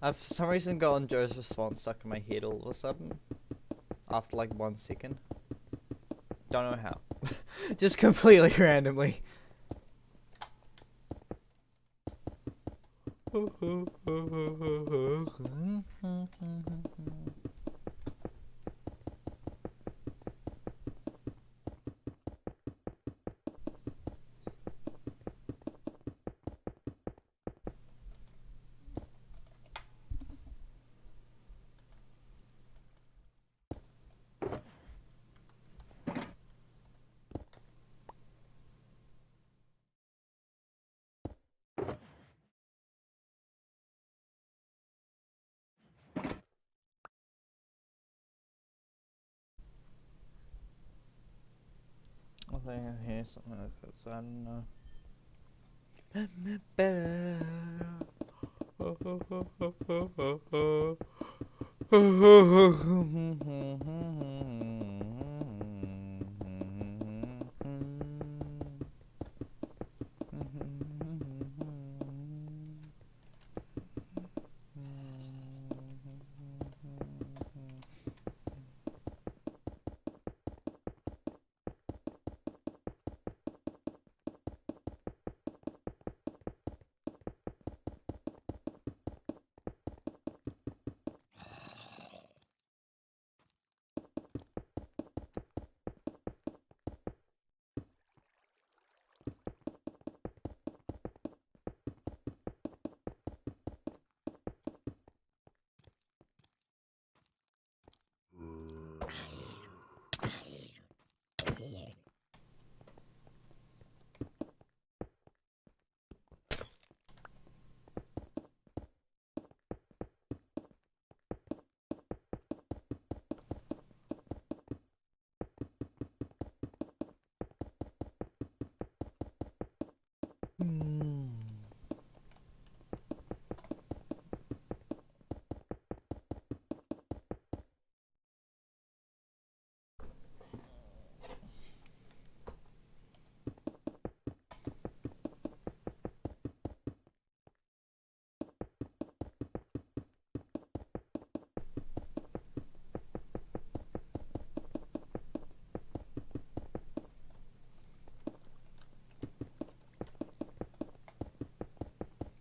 I've for some reason gotten Joe's response stuck in my head all of a sudden. After like 1 second. Don't know how. Just completely randomly. I think I hear something like that, so I don't know.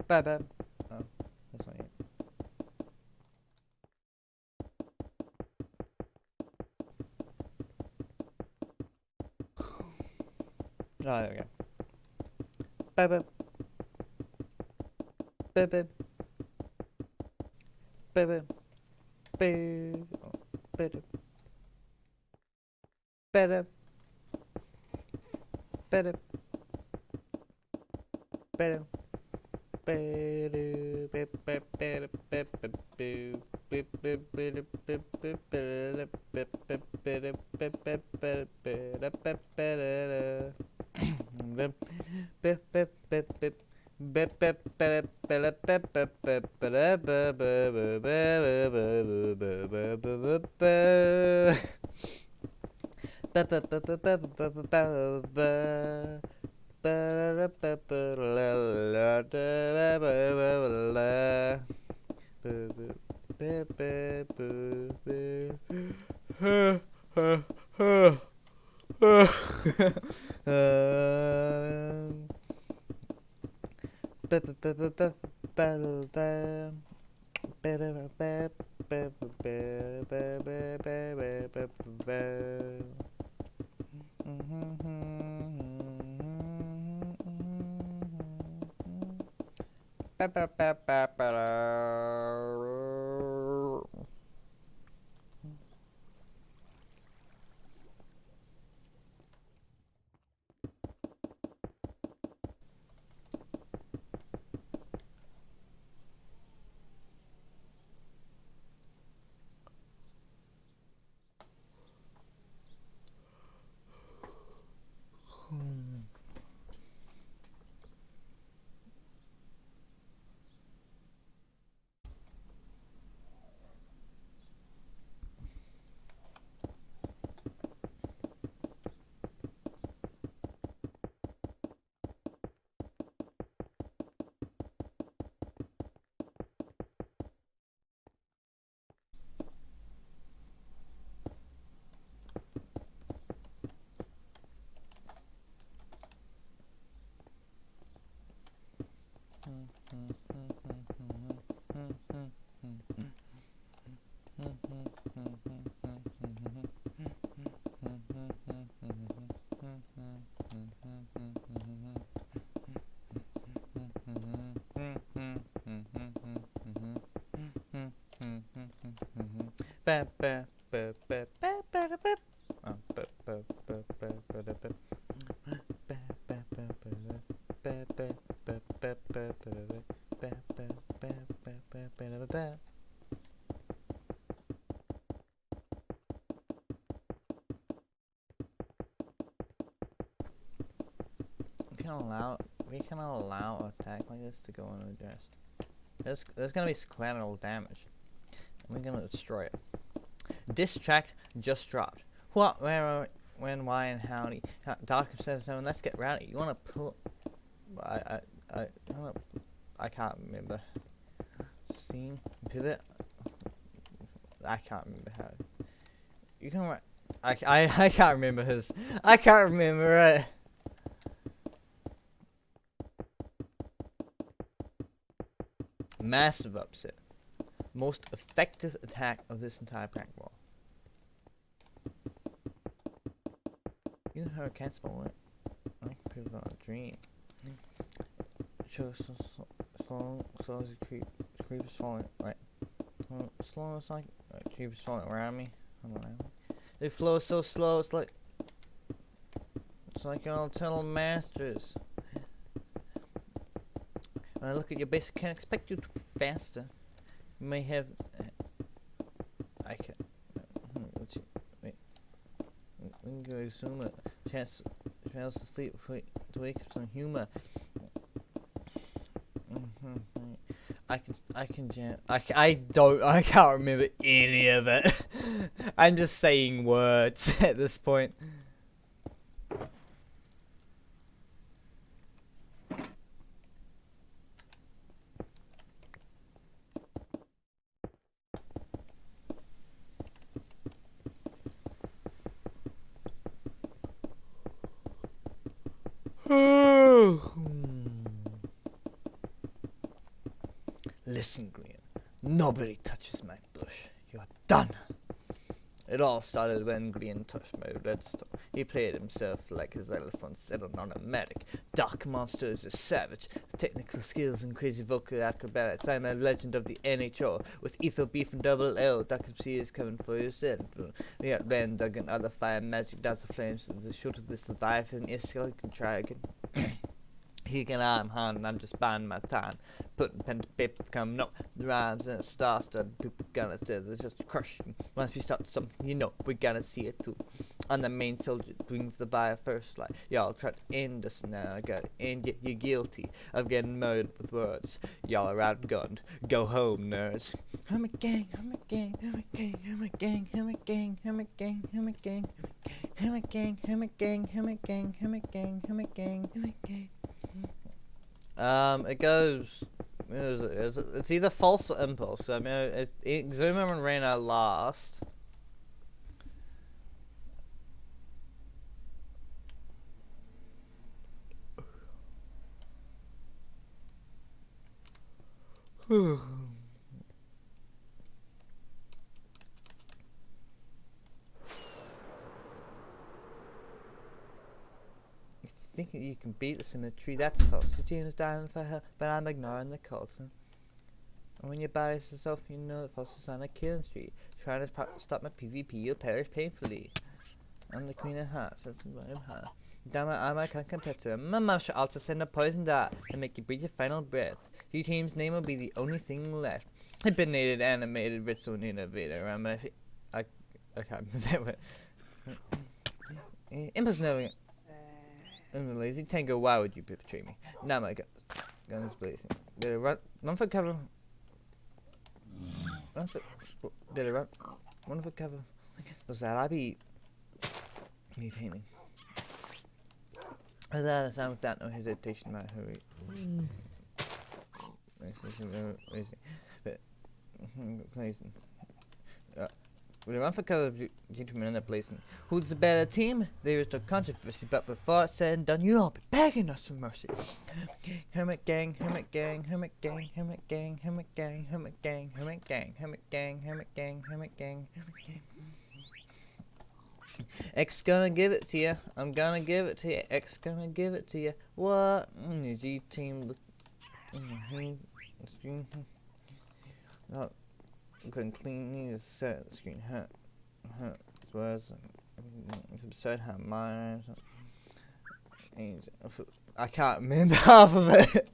Bye bye. Oh, that's not it. Oh, there we go. Bye bye. Bye bye. Bye bye. Bye. Oh, better. Better. Better. Better. We can allow an attack like this to go unaddressed. There's gonna be collateral damage. And we're gonna destroy it. Distract just dropped. What, where, when, why, and howdy. Dark 77, let's get rowdy. You wanna pull... I can't remember. Scene, pivot. I can't remember how. You can... I can't remember his... I can't remember it. Massive upset. Most effective attack of this entire prank wall. You know how a cat smell it? I can prove on a dream. Show slow as a creep is falling. Right. Slow as like creep is falling around me. They flow so slow. It's like your eternal masters. When I look at your base, I can't expect you to be faster. You may have... I can't... Wait. We can go assume a chance to sleep to wake up some humor. I can't remember any of it. I'm just saying words at this point. Listen, Green. Nobody touches my bush. You're done. It all started when Green touched my redstone. He played himself like his elephant settled on a medic. Dark Monster is a savage, with technical skills and crazy vocal acrobatics. I'm a legend of the NHL, with Etho Beef and Double L. Dark MC is coming for your set. We got Ren, Dug, and other fire magic dots of flames. The short of this Leviathan is so I can try again. He can I'm Han, and I'm just buying my time. Putting pen to paper, coming up the rhymes and stars started. People gonna say there's just crushing. Once we start something, you know, we're gonna see it through. And the main soldier brings the fire first. Like, y'all try to end us now. I got it. And yet you're guilty of getting murdered with words. Y'all are outgunned. Go home, nerds. I'm a gang, I'm a gang, I'm a gang, I'm a gang, I'm a gang, I'm a gang, I'm a gang, I'm a gang, I'm a gang, I'm a gang, I'm a gang, I'm a gang, I'm a gang. It goes. It's either false or impulse. I mean, Zuma and Reyna last. Thinking you can beat the symmetry, that's false. The team is dying for her, but I'm ignoring the calls. And when you bias yourself, you know that false is on a killing street. Trying to stop my PvP, you'll perish painfully. I'm the Queen of Hearts, that's what I'm her. Damn it, I'm a competitor. My mouth should also send a poison dart to make you breathe your final breath. Your team's name will be the only thing left. Hibernated, animated, redstone innovator. I can't remember that one. Impulse knowing. I'm a lazy tango. Why would you betray me? Now my guns blazing. Better run for cover. Better run for cover. Was that I be mutating? As that sound without no hesitation, my hurry. But We run for cover due to minute placement. Who's the better team? There is no controversy, but before it's said and done, you all be begging us for mercy. Hermit gang, hermit gang, hermit gang, hermit gang, hermit gang, hermit gang, hermit gang, hermit gang, hermit gang, hermit gang, hermit gang. X gonna give it to you. I'm gonna give it to you. X gonna give it to you. What? The G team look. Not going clean. Need to set the screen. Was it's absurd how mine. I can't remember half of it.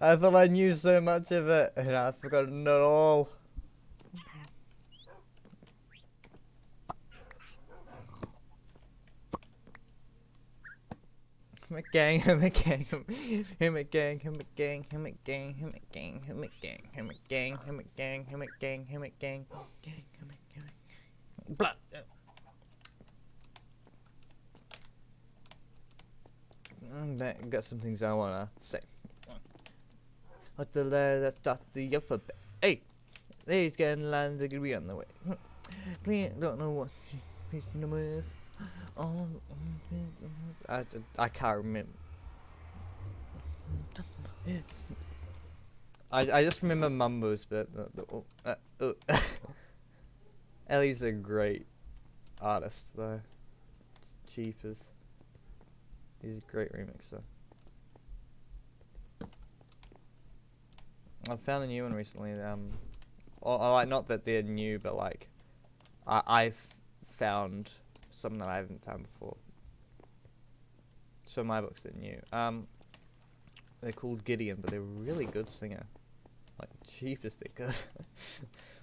I thought I knew so much of it, and I've forgotten it all. Gang, gang, gang, gang, gang, gang, gang, gang, gang, gang, gang, blah. Got some things I wanna say. What the letter that starts the alphabet? Hey, he's getting lines degree on the way. Clean, don't know what she's with. Oh, I can't remember. I just remember Mumbo's bit. Ellie's a great artist though. Jeepers. He's a great remixer. I've found a new one recently. Like not that they're new, but like I've found something that I haven't found before. So in my books they're new. They're called Gideon, but they're a really good singer. Like cheapest they could.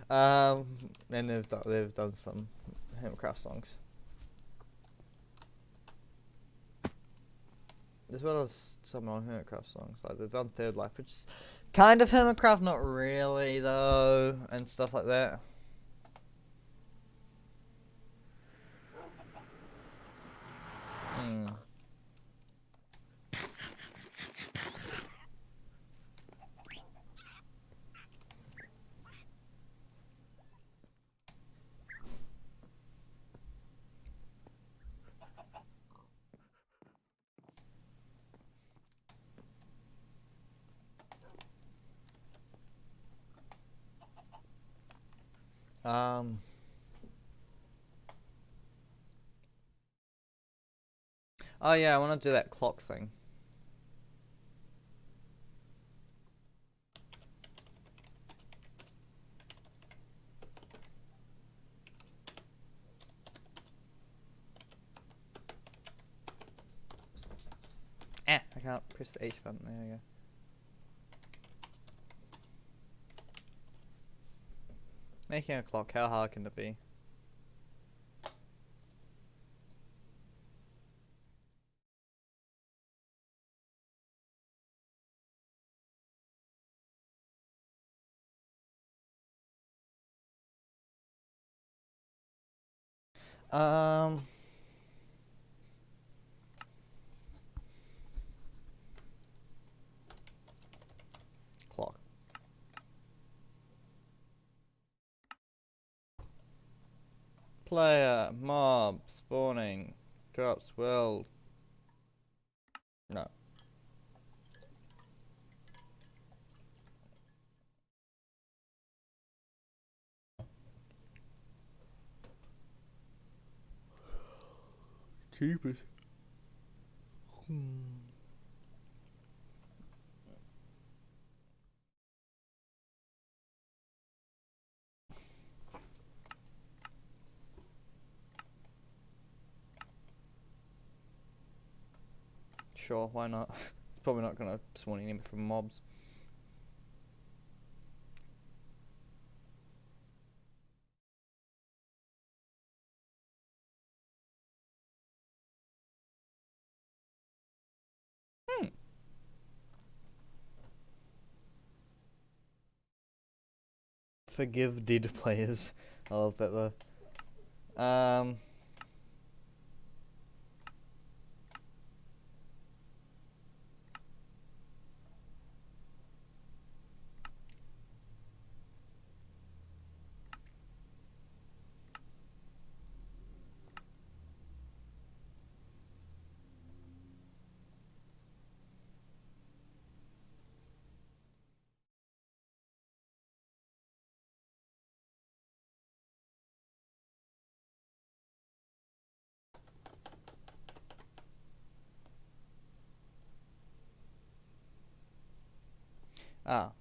And they've done some Shamblecraft songs. As well as some non-Shamblecraft songs. Like they've done Third Life, which is kind of Shamblecraft, not really though, and stuff like that. Oh yeah, I want to do that clock thing. I can't press the H button. There we go. Making a clock, how hard can it be? Clock. Player, mob, spawning, drops, world. No. Keepers. Sure, why not? It's probably not gonna spawn any from mobs. Forgive dead players. I love that though. Ah.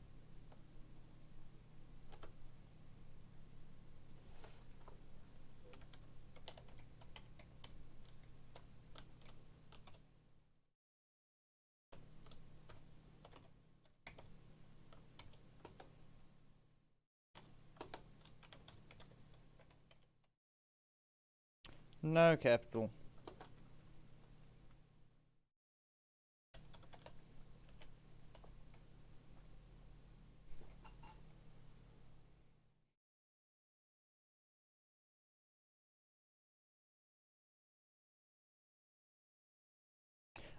No capital.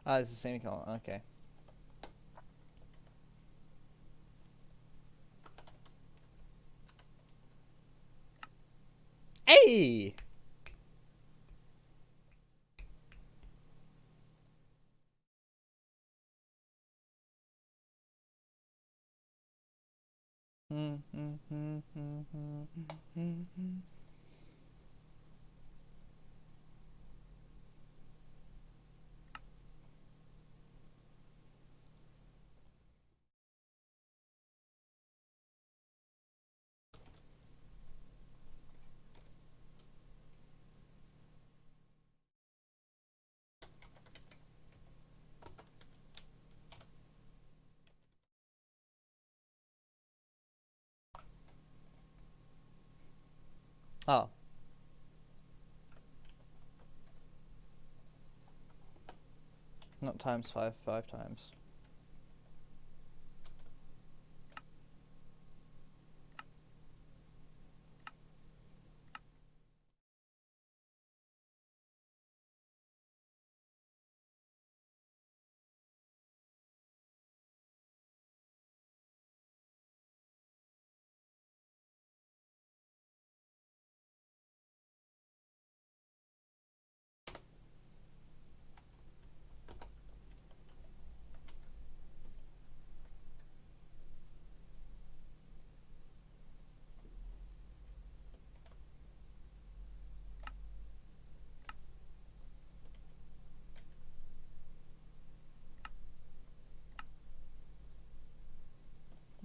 Ah, it's a semicolon. Okay. Hey! Oh. Not times five times.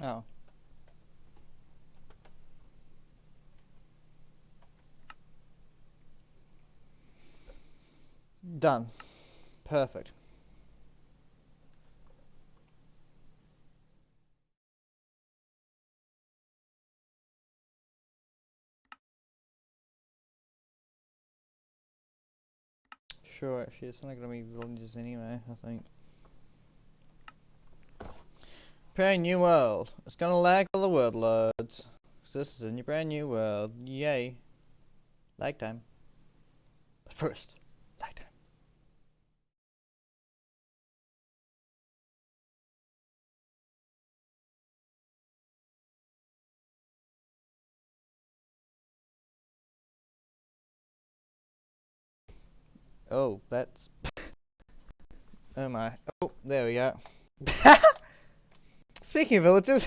Oh. Done. Perfect. Sure, actually, it's not gonna be villages anyway, I think. Preparing new world. It's gonna lag all the world loads. So this is a new, brand new world. Yay. Lag time. But first, lag time. Oh, that's... Oh my. Oh, there we go. Speaking of villages...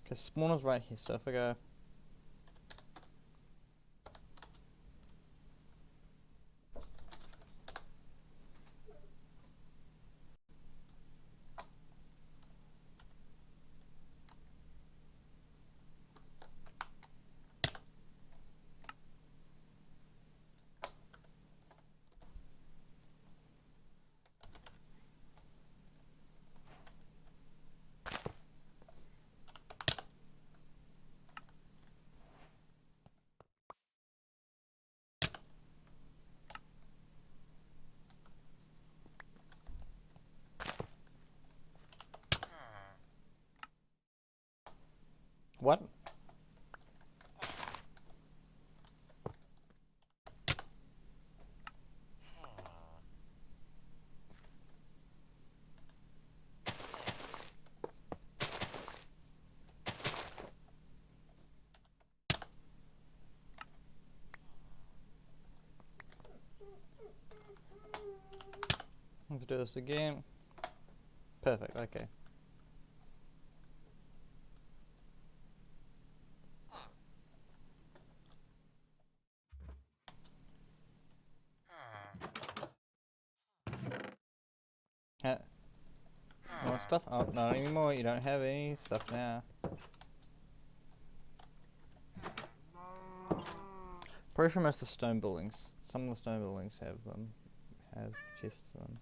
Because spawner's right here, so if I go... What? Let's do this again. Perfect, okay. More stuff? Oh, not anymore. You don't have any stuff now. Pretty sure most of the stone buildings, some of the stone buildings have them, have chests in them.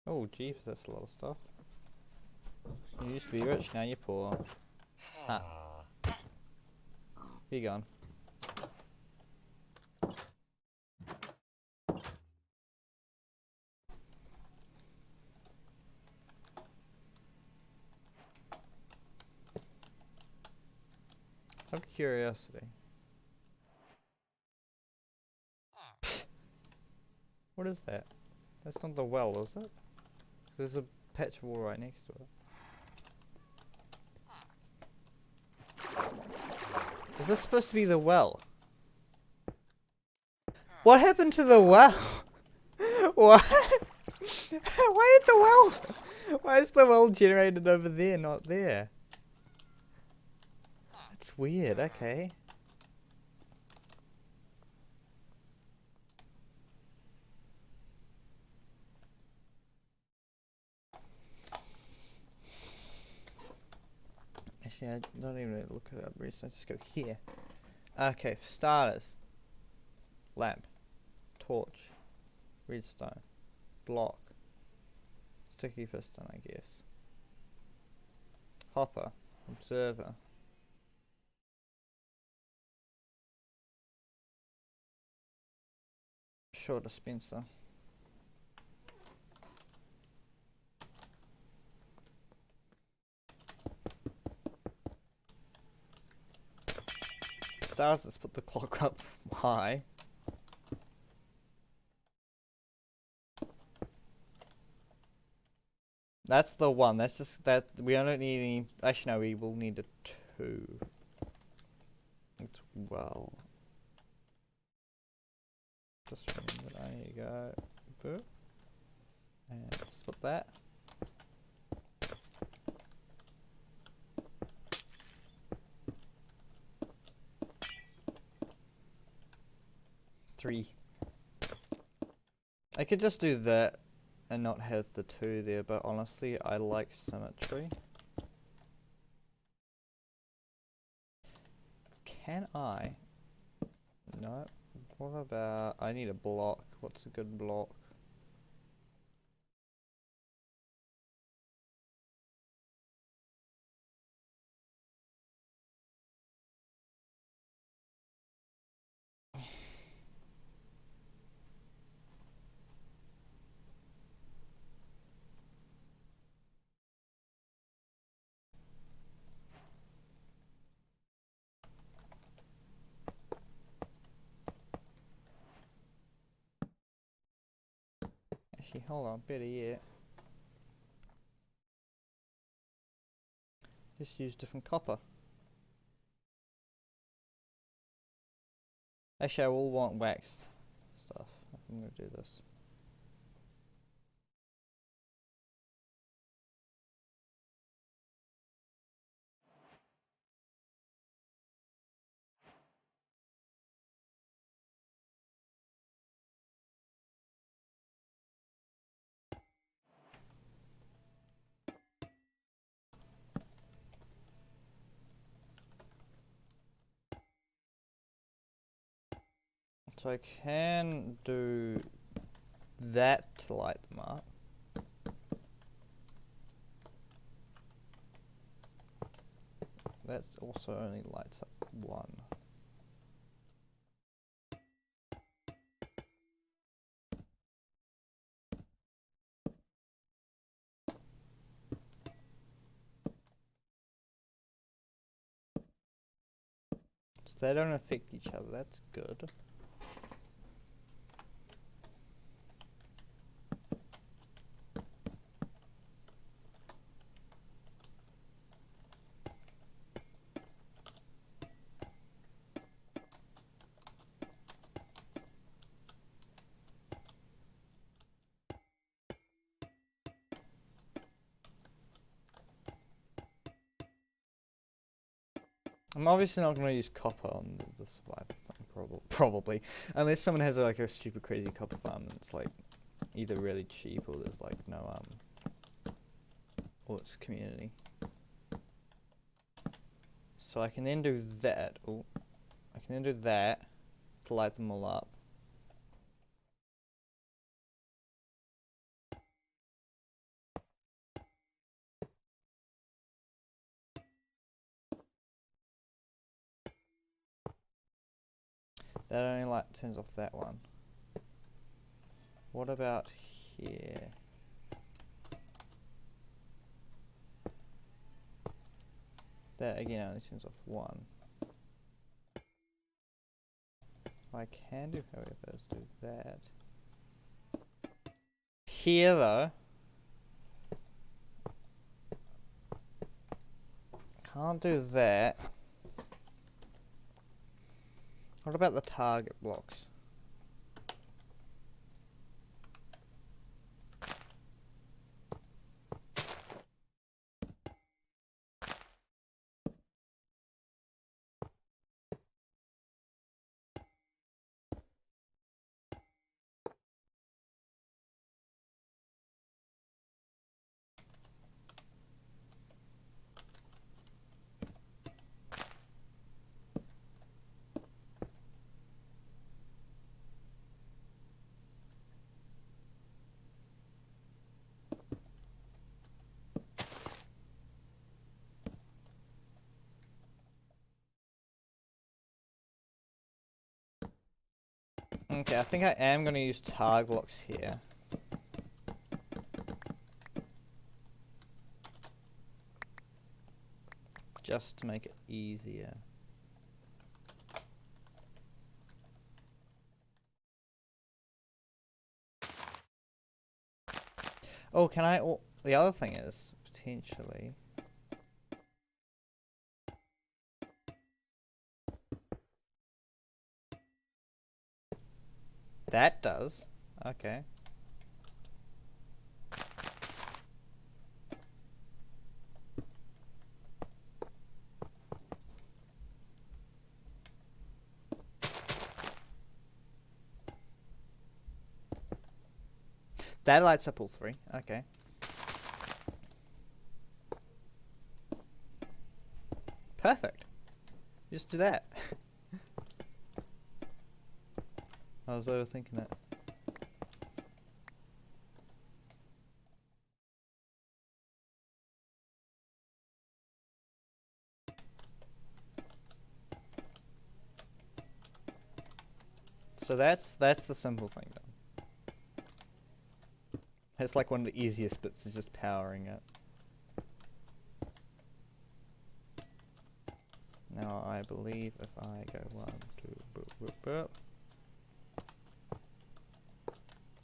Oh, jeeps, that's a lot of stuff. You used to be rich, now you're poor. Ah. Be gone. Out of curiosity. What is that? That's not the well, is it? There's a patch of wall right next to it. Is this supposed to be the well? What happened to the well? What? Why did the well? Why is the well generated over there, not there? That's weird, okay. Actually, I don't even need to look it up, Bruce. I just go here. Okay, for starters. Lamp. Torch. Redstone. Block. Sticky piston, I guess. Hopper. Observer. Short dispenser. Stars, let's put the clock up high. That's the one. That's just that we don't need any. Actually, no, we will need a 2. It's well. Just remember that. There you go. Boop. And split that. Three. I could just do that and not has the 2 there, but honestly, I like symmetry. Can I? No. What about? I need a block. What's a good block? Actually, hold on, better yet. Just use different copper. Actually, I will want waxed stuff if I'm going to do this. So I can do that to light them up. That also only lights up 1. So they don't affect each other, that's good. I'm obviously not going to use copper on the survivor thing, probably. Unless someone has like a stupid crazy copper farm that's like either really cheap or there's like no, or it's community. So I can then do that. Oh, I can then do that to light them all up. That only light turns off that one. What about here? That again only turns off one. I can do, however, is do that. Here though, can't do that. What about the target blocks? Okay, I think I am going to use target blocks here. Just to make it easier. Oh, can I... Oh, the other thing is, potentially... That does. Okay. That lights up all three. Okay. Perfect. Just do that. I was overthinking it. So that's the simple thing done. It's like one of the easiest bits is just powering it. Now I believe if I go 1, 2, boop, boop, boop.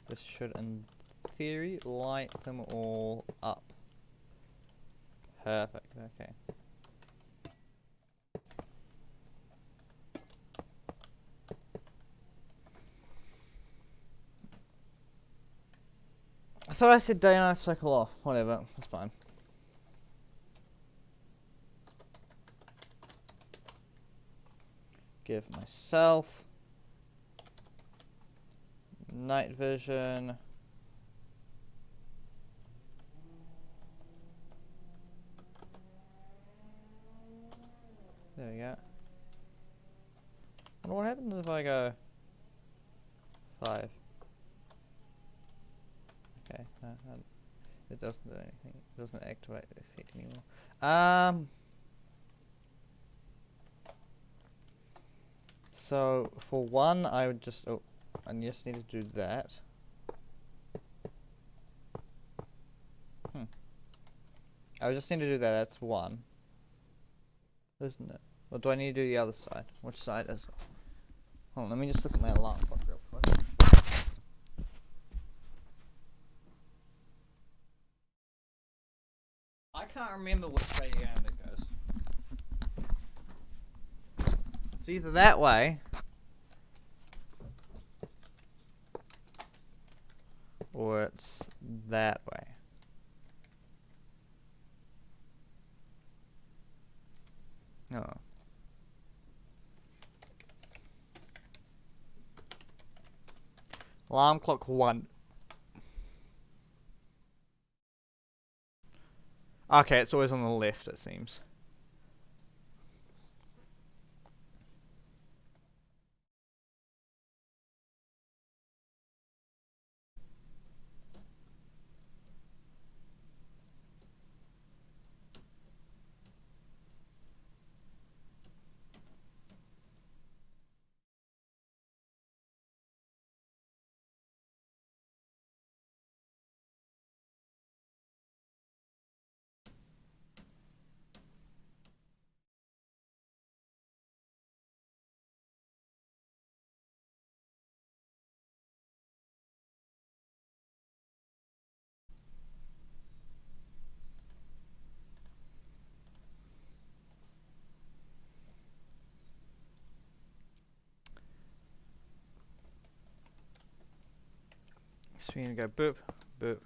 This should in theory light them all up. Perfect, okay. I thought I said day and night cycle off. Whatever, that's fine. Give myself night vision. There we go. And what happens if I go 5? Okay, it doesn't do anything. It doesn't activate the effect anymore. So for 1, I would just I just need to do that. I would just need to do that. That's 1, isn't it? Or do I need to do the other side? Which side is it? Hold on, let me just look at my alarm clock real quick. I can't remember which way around it goes. It's either that way or it's that way. Oh. Alarm clock 1. Okay, it's always on the left, it seems. So we're gonna go boop, boop.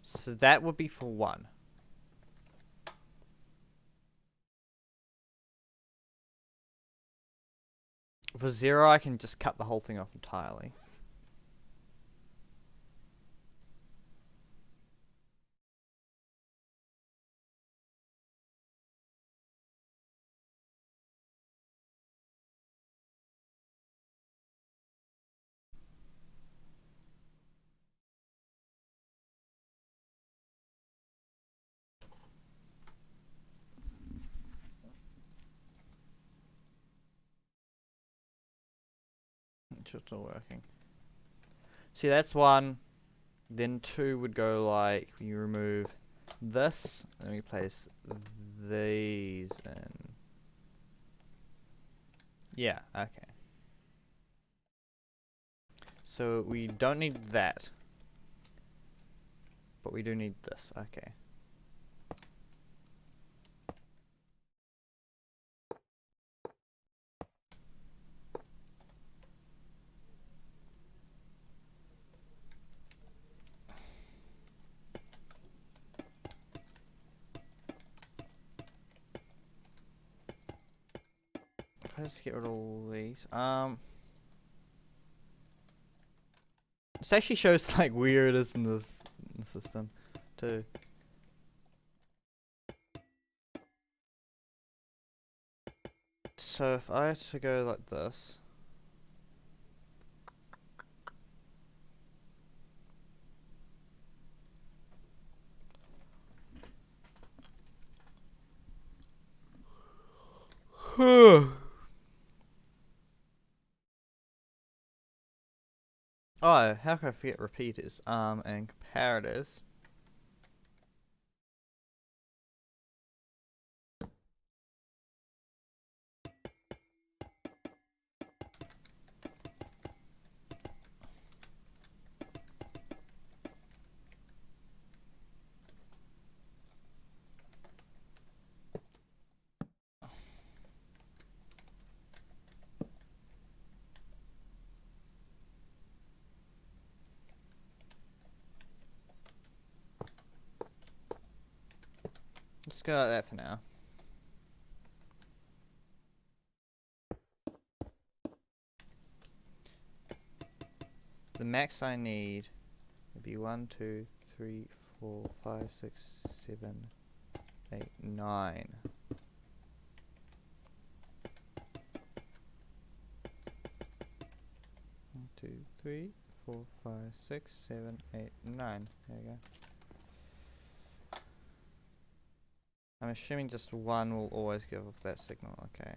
So that would be for 1. For 0, I can just cut the whole thing off entirely. It's all working. See, that's 1. Then 2 would go like, you remove this, and we place these in. Yeah, okay. So we don't need that. But we do need this, okay. Let's get rid of all these. This actually shows like where it is in this system, too. So if I had to go like this. Oh, how could I forget repeaters? And comparators. Let's go like that for now. The max I need would be 1, 2, 3, 4, 5, 6, 7, 8, 9. 1, 2, 3, 4, 5, 6, 7, 8, 9. There we go. I'm assuming just 1 will always give off that signal, okay.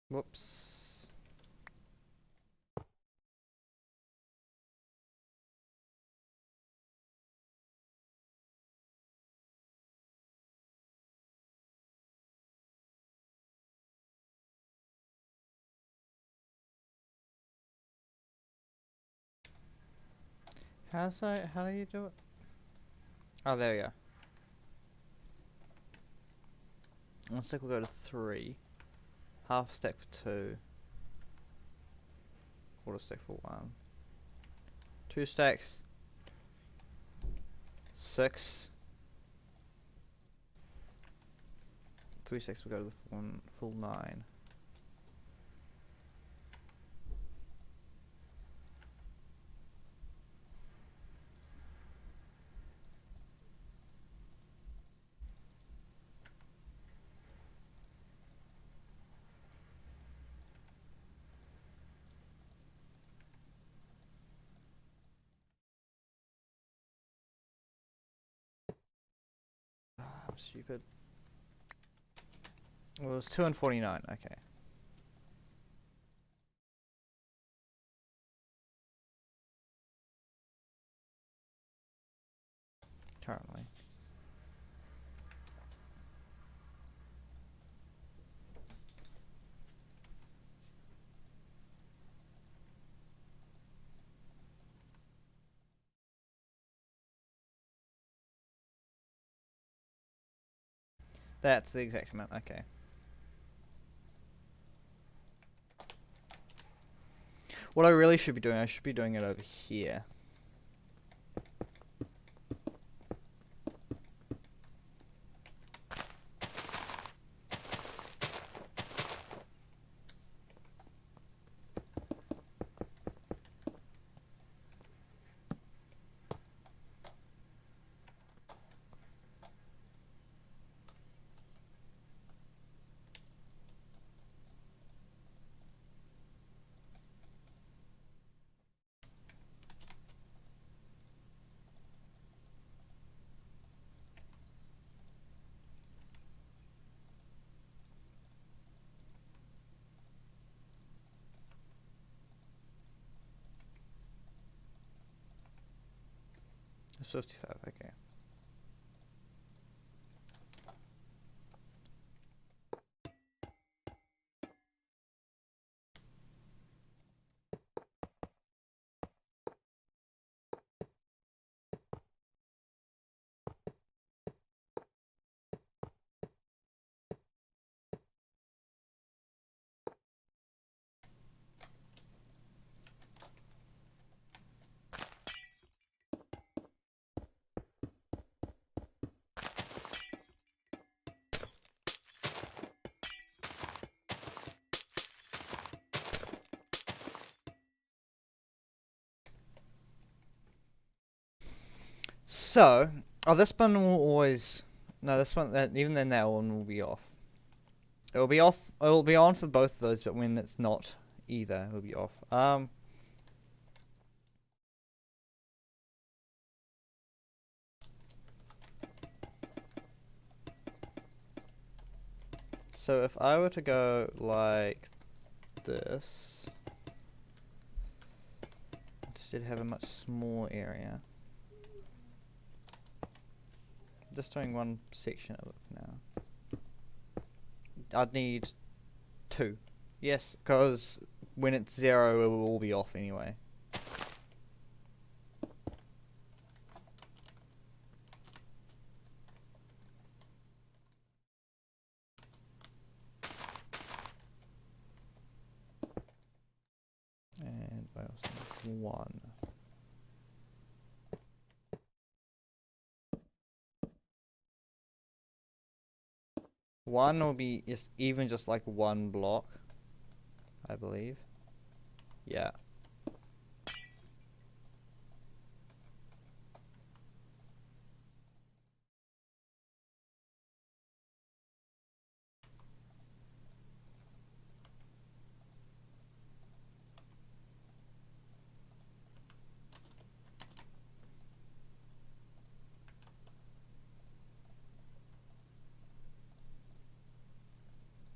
Whoops. How do you do it? Oh, there we go. One stack will go to 3. Half stack for 2. Auto stack for 1. 2 stacks. 6. 3 stacks will go to the full 9. I'm stupid. Well, it was 2 and 49. Okay. Currently. That's the exact amount. Okay. What I really should be doing, I should be doing it over here. It's 55, okay. So, this one will always... No, this one, even then that one will be off. It will be off, it will be on for both of those, but when it's not either, it will be off. So if I were to go like this, instead have a much smaller area. Just doing one section of it for now. I'd need 2. Yes, because when it's 0, it will all be off anyway. And I also need 1. One will be even just like 1 block, I believe. Yeah.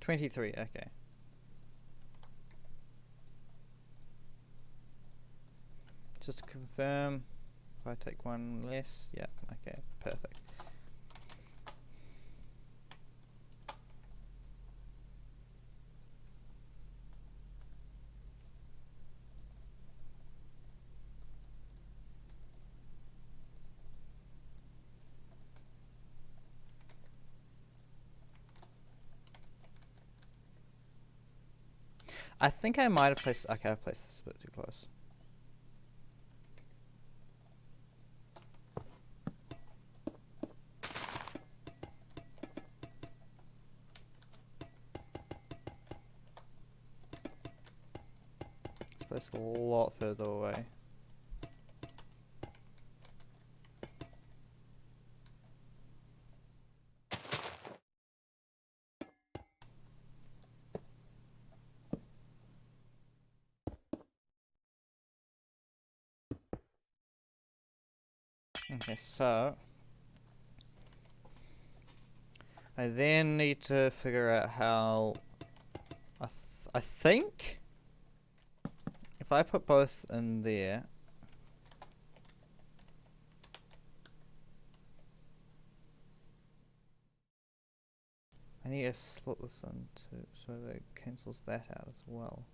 $23, okay. Just to confirm, if I take 1 less, yeah, okay, perfect. I think I might have placed... Okay, I've placed this a bit too close. It's placed a lot further away. Okay, so I then need to figure out how I think if I put both in there, I need to split this into so that it cancels that out as well.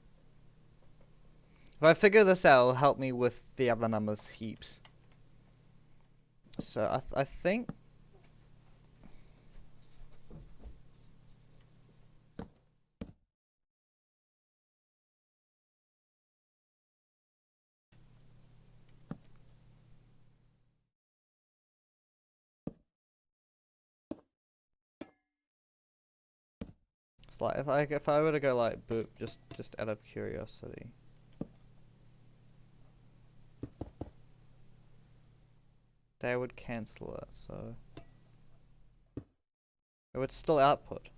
If I figure this out, it'll help me with the other numbers heaps. So I think it's like if I were to go like boop just out of curiosity. They would cancel it, so it would still output.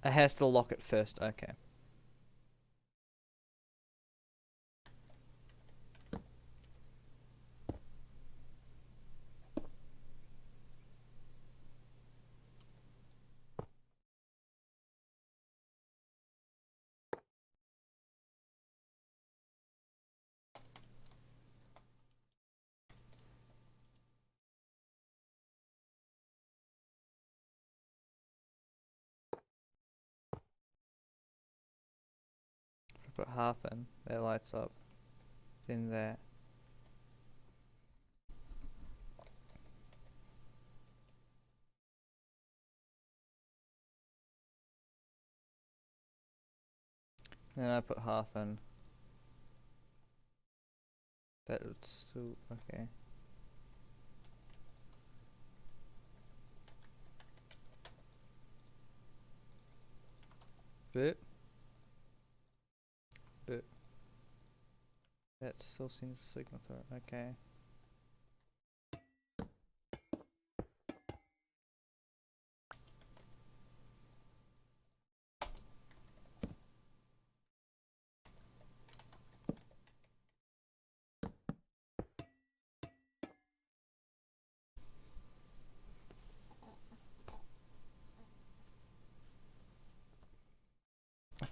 It has to lock it first, okay. If I put half in, that lights up. Then that. Then I put half in. That would still okay. Boop. Boop. That still seems a signal throw. Okay.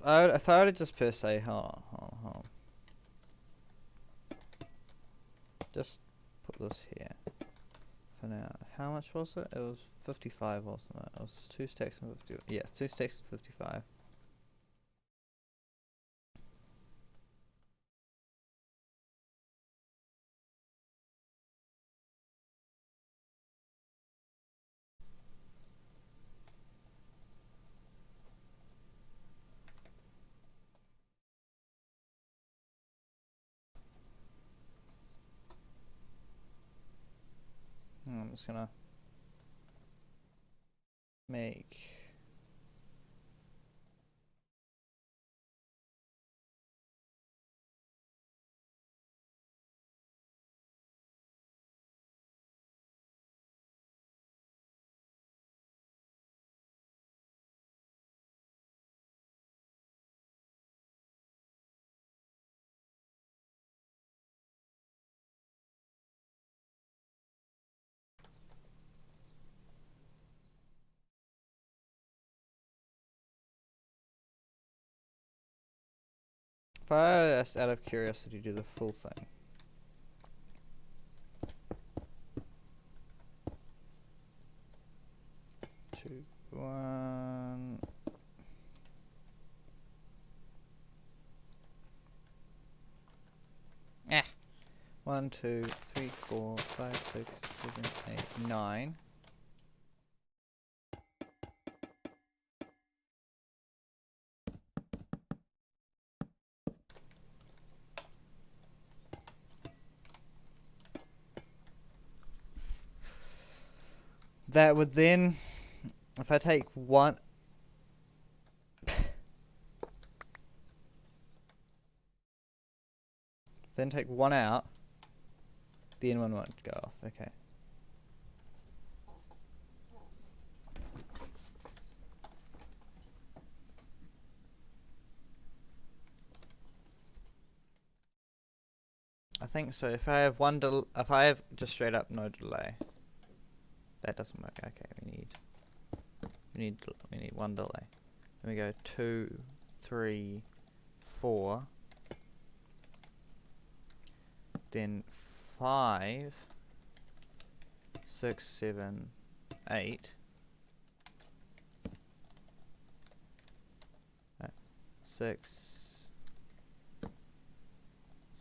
If I were to just per se, hold on. Just put this here for now. How much was it? It was 55, wasn't it? It was 2 stacks and 50. Yeah, 2 stacks and 55. I'm just gonna make if I just out of curiosity do the full thing. Two, one. 1, 2, 3, 4, 5, 6, 7, 8, 9. That would then, if I take one, then take one out, the N1 won't go off. Okay. I think so. If I have if I have just straight up no delay, that doesn't work. Okay, we need one delay. Then we go 2, 3, 4, then 5, 6, 7, 8. 6,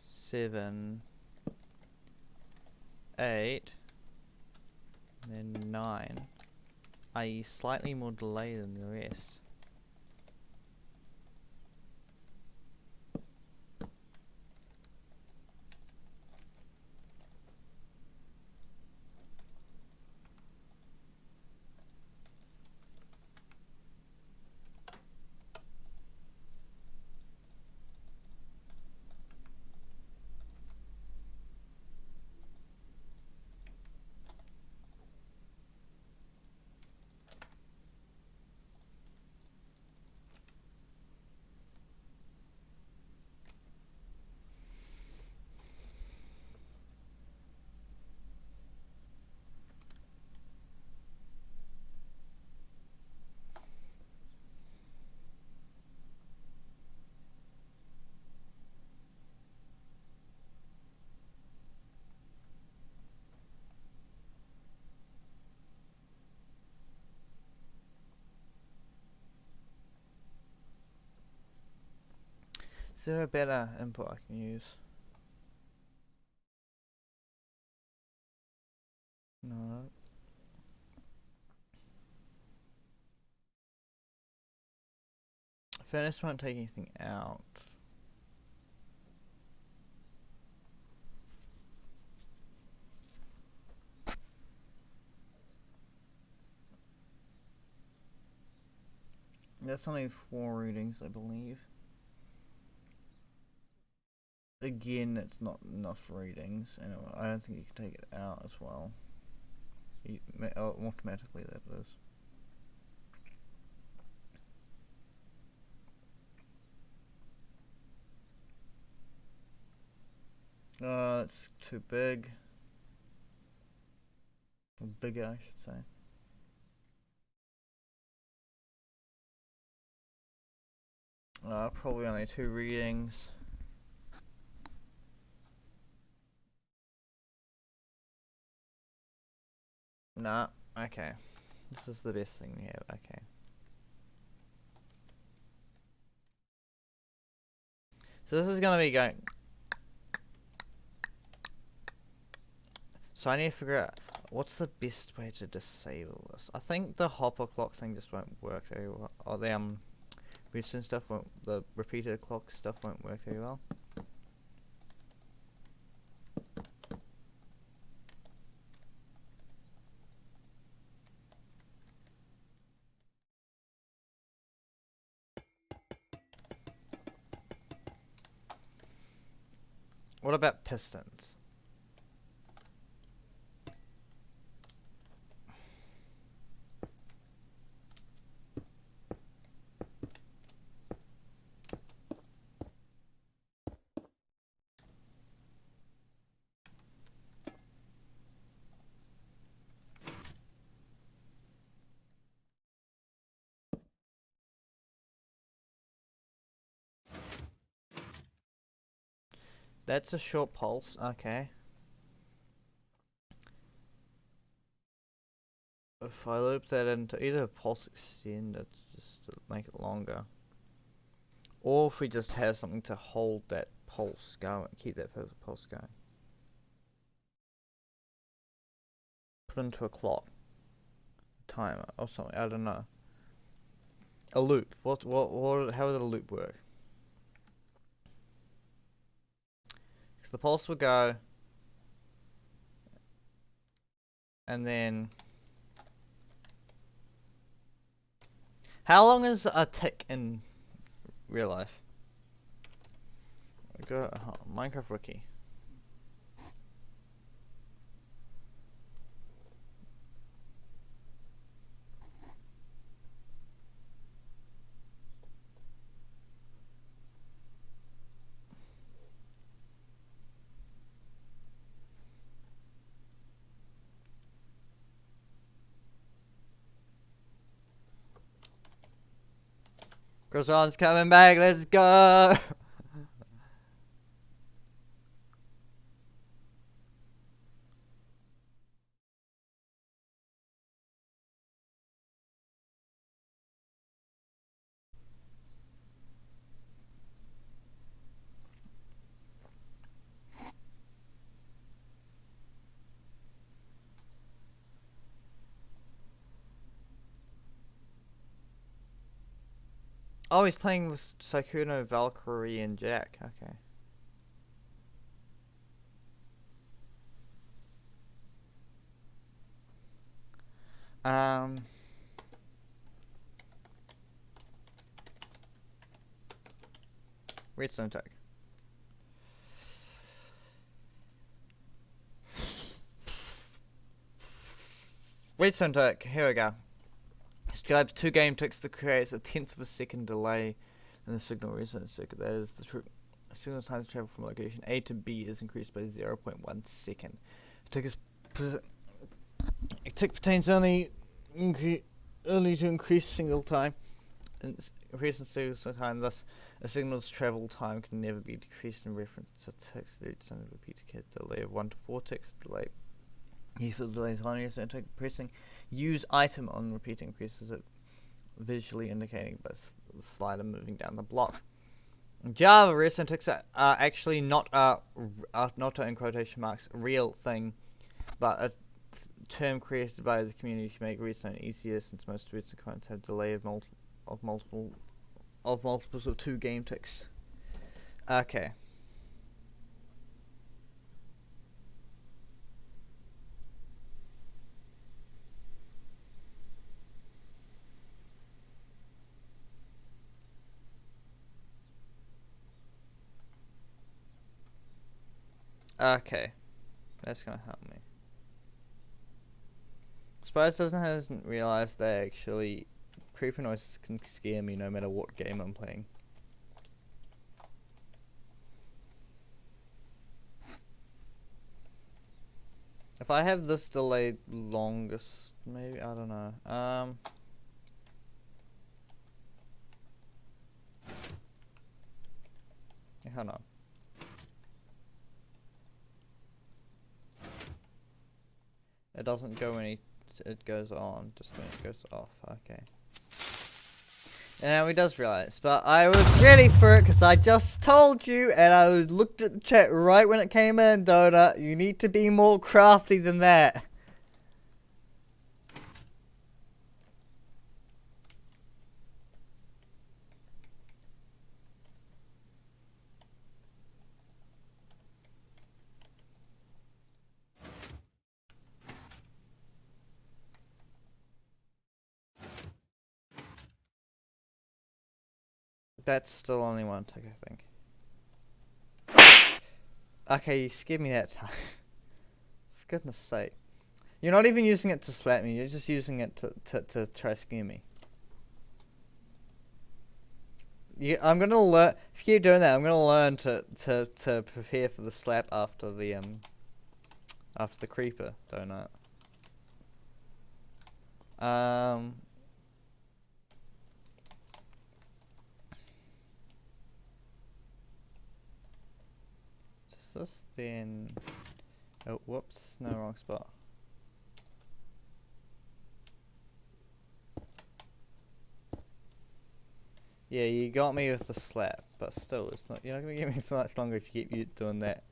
7, 8, and then 9, i.e. slightly more delay than the rest. Is there a better input I can use? No. Furnace won't take anything out. That's only 4 readings, I believe. Again, it's not enough readings, and I don't think you can take it out as well. Automatically, that is. It's too big. Or bigger, I should say. Probably only 2 readings. Nah, okay. This is the best thing we have, okay. So this is gonna be going... So I need to figure out what's the best way to disable this. I think the hopper clock thing just won't work very well. Or the redstone stuff won't, the repeater clock stuff won't work very well. What about pistons? That's a short pulse, okay. If I loop that into either a pulse extend, just to make it longer. Or if we just have something to hold that pulse going, keep that pulse going. put into a clock, timer or something. I don't know. A loop. What? How would a loop work? Because the pulse would go, and then how long is a tick in real life? Go Minecraft Wiki. Croissant's coming back, let's go! Oh, he's playing with Sakuno, Valkyrie, and Jack. Okay. Redstone tag. Redstone tag. Here we go. Describes 2 game ticks that creates a 1/10 of a second delay in the signal resonance circuit. That is the true signal time to travel from location A to B is increased by 0.1 second. A tick pertains only to increase single time. Increase in signal time, thus a signal's travel time can never be decreased in reference to ticks. It's only repeated case delay of 1 to 4 ticks. Delay. Useful delays on your tick pressing use item on repeating increases it, visually indicating by the slider moving down the block. In Java, redstone ticks are actually not in quotation marks real thing, but a term created by the community to make redstone easier, since most redstone components have delay of multiples of 2 game ticks. Okay. Okay, that's gonna help me. Spice hasn't realized that actually creeper noises can scare me no matter what game I'm playing. If I have this delayed longest, maybe, I don't know. Hold on. It doesn't go when it goes on, just when it goes off. Okay. And now he does realize, but I was ready for it because I just told you, and I looked at the chat right when it came in, Donut. You need to be more crafty than that. That's still only 1 tick, I think. Okay, you scared me that time. For goodness sake. You're not even using it to slap me, you're just using it to try to scare me. I'm gonna learn. If you keep doing that, I'm gonna learn to prepare for the slap after the creeper, Donut. This then, oh whoops, no, wrong spot. Yeah, you got me with the slap, but still, it's not. You're not gonna get me for much longer if you keep doing that.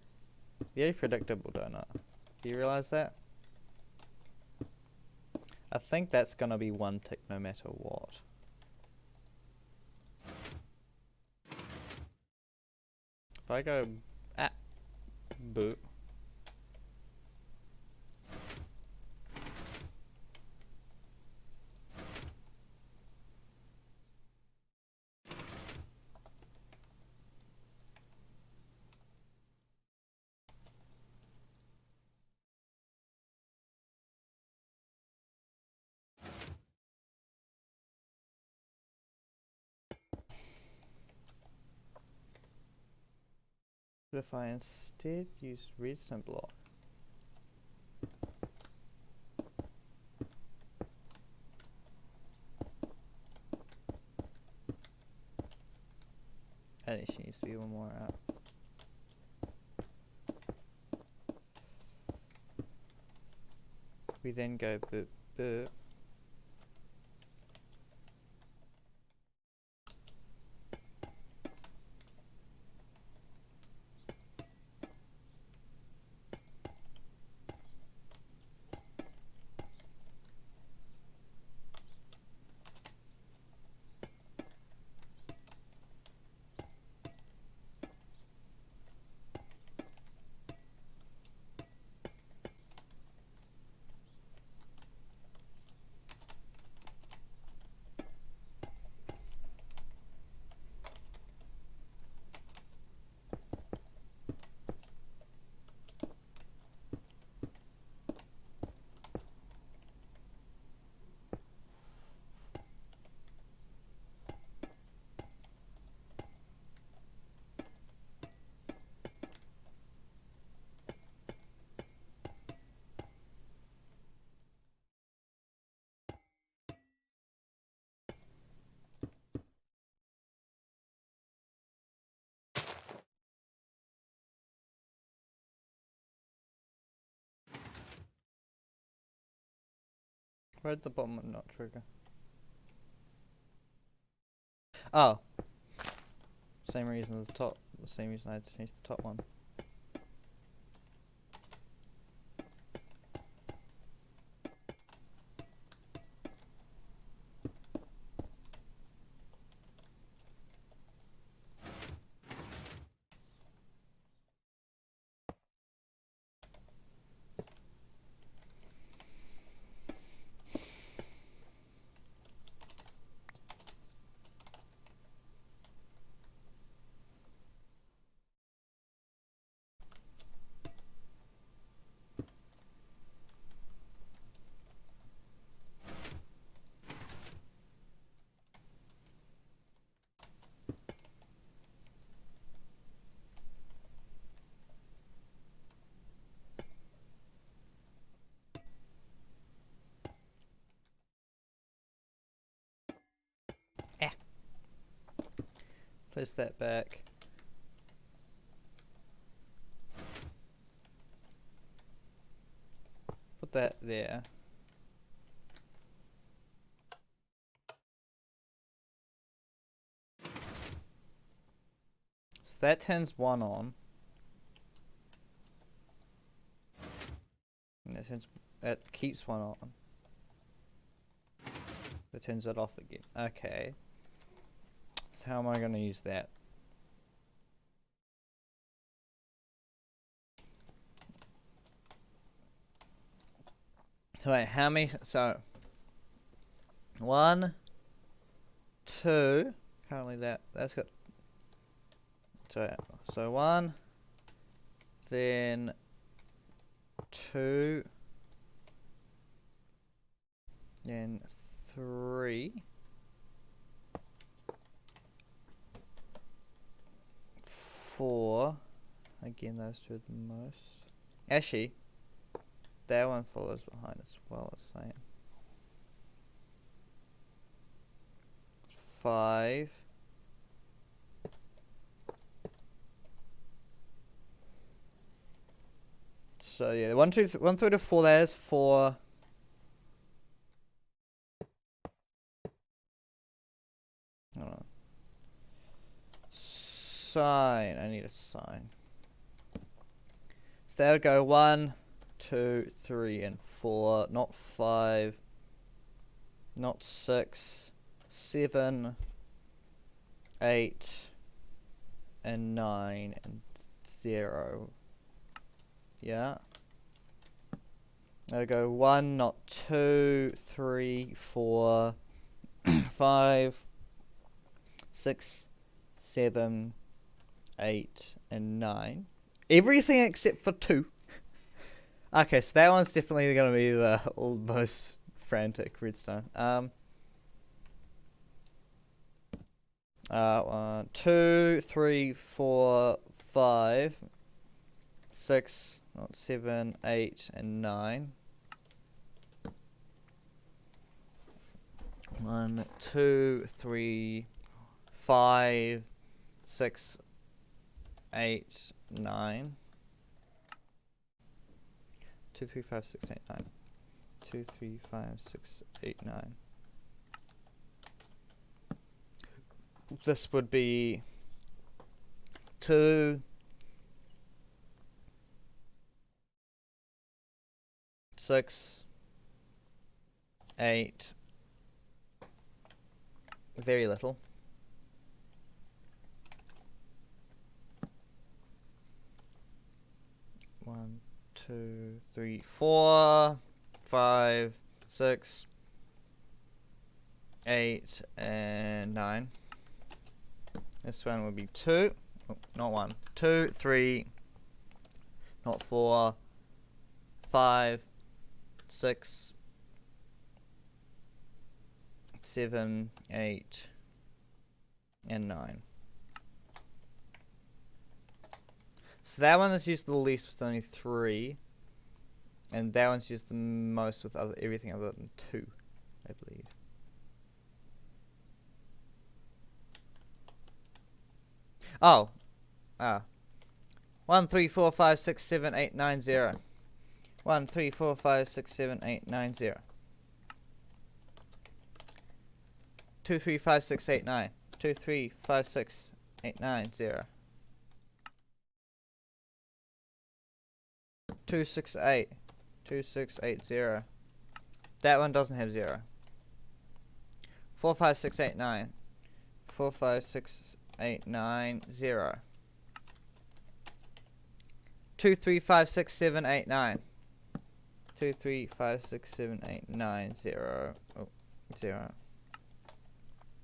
Very predictable, Donut. Do you realize that? I think that's gonna be 1 tick no matter what. If I go at boot. But if I instead use redstone block, and it needs to be one more out. We then go boot boot. Where did the bottom one not trigger? Oh. Same reason as the top. The same reason I had to change the top one. Place that back. Put that there. So that turns one on. And that keeps one on. That turns it off again. Okay. So how am I going to use that? So wait, how many? So 1, 2. Currently that's got. So 1, then 2, then 3, 4. Again, those two are the most. Actually, that one follows behind as well as saying. 5. So yeah, 1 through to 4. That is 4. Hold on. Sign. I need a sign. So that would go 1, 2, 3, and 4. Not 5, not 6, 7, 8, and 9, and 0. Yeah. I'll go 1, not 2, 3, 4, 5, 6, 7, 8, and 9. Everything except for 2. Okay, so that one's definitely going to be the most frantic redstone. 1, 2, 3, 4, 5, 6, 7, 8, and 9. 1, 2, 3, 5, 6, 8, 9. 2, 3, 5, 6, 8, 9. 2, 3, 5, 6, 8, 9. This would be 2, 6, 8. Very little. 1, 2, 3, 4, 5, 6, 8, and 9. This one would be 2, not 1, 2, 3, not 4, 5, 6, 7, 8, and 9. So that one is used the least with only 3, and that one's used the most with everything other than 2, I believe. Oh, 1, 3, 4, 5, 6, 7, 8, 9, 0. 1, 3, 4, 5, 6, 7, 8, 9, 0. 2, 3, 5, 6, 8, 9. 2, 3, 5, 6, 8, 9, 0. 2, 6, 8. 2, 6, 8, 0. That one doesn't have 0. 4, 5, 6, 8, 9. 4, 5, 6, 8, 9, 0. 2, 3, 5, 6, 7, 8, 9. 2, 3, 5, 6, 7, 8, 9, 0. Oh, 0.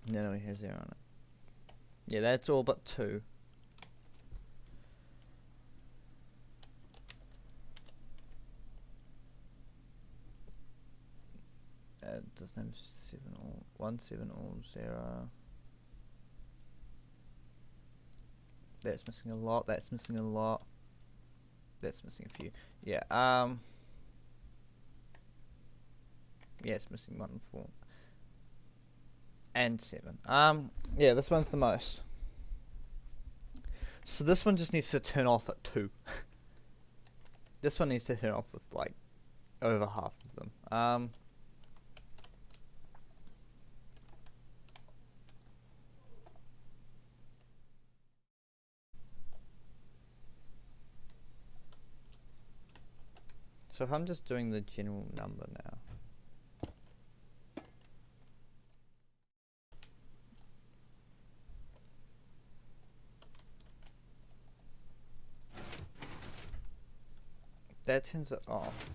No, we have 0 on it. Yeah, that's all but 2. It doesn't have 7 or 1, 7 or 0. That's missing a lot. That's missing a lot. That's missing a few. Yeah. Yeah, it's missing 1 and 4. And 7. Yeah, this one's the most. So this one just needs to turn off at 2. This one needs to turn off with like over half of them. So if I'm just doing the general number now. That turns it off.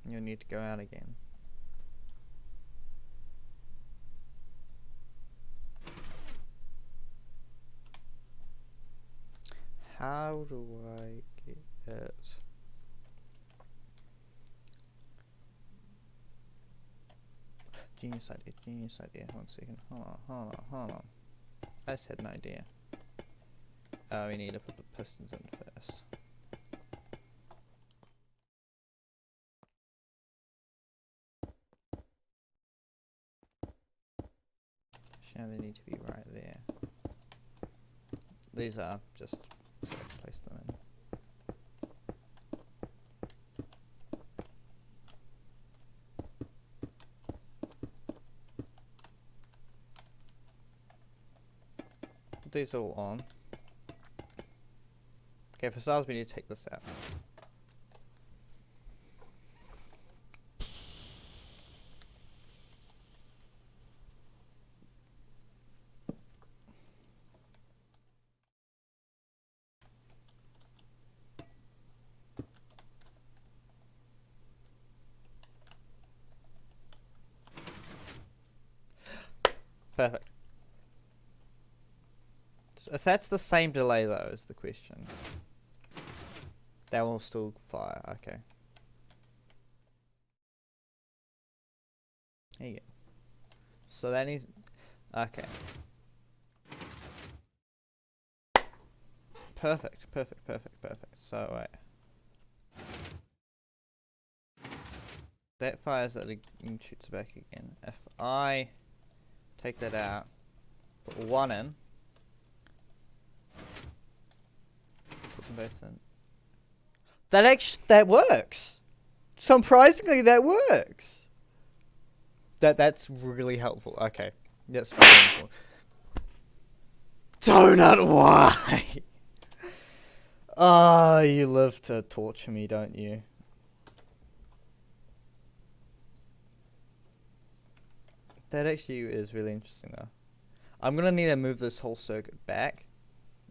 You'll need to go out again. How do I get it? Genius idea, genius idea. 1 second. Hold on. I just had an idea. We need to put the pistons in first. Now they need to be right there. These are just so I place them in. Put these all on. Okay, for starters we need to take this out. Perfect. So if that's the same delay though, is the question. That will still fire. Okay. There you go. So that needs. Okay. Perfect. So wait. That fires it and shoots back again. If I take that out, put one in, put them both in. That works. Surprisingly, that works. That's really helpful. Okay, that's really important. Donut, why? Ah, you live to torture me, don't you? That actually is really interesting, though. I'm gonna need to move this whole circuit back.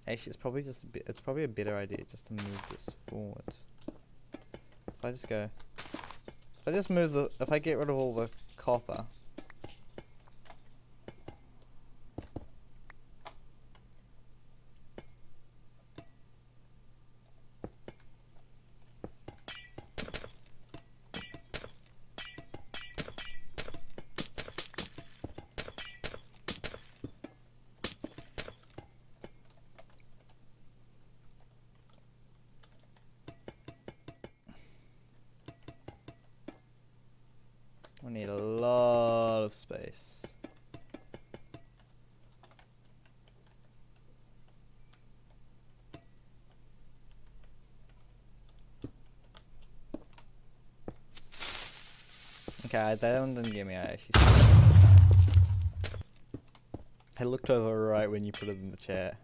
Actually, it's probably just it's probably a better idea just to move this forwards. If I just go, if I get rid of all the copper. I need a lot of space. Okay, that one didn't get me. I looked over right when you put it in the chat.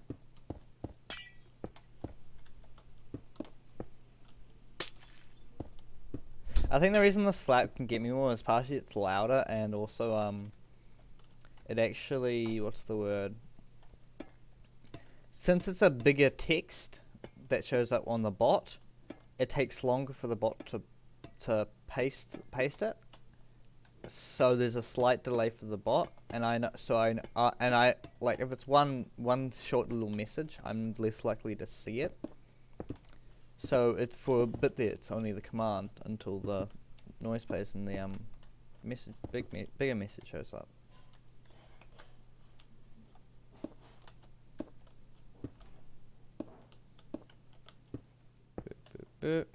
I think the reason the slap can get me more is partially it's louder and also it actually, what's the word? Since it's a bigger text that shows up on the bot, it takes longer for the bot to paste it. So there's a slight delay for the bot, and I know. So I like if it's one short little message, I'm less likely to see it. So it's for a bit there. It's only the command until the noise plays and the bigger message shows up. Boop, boop, boop.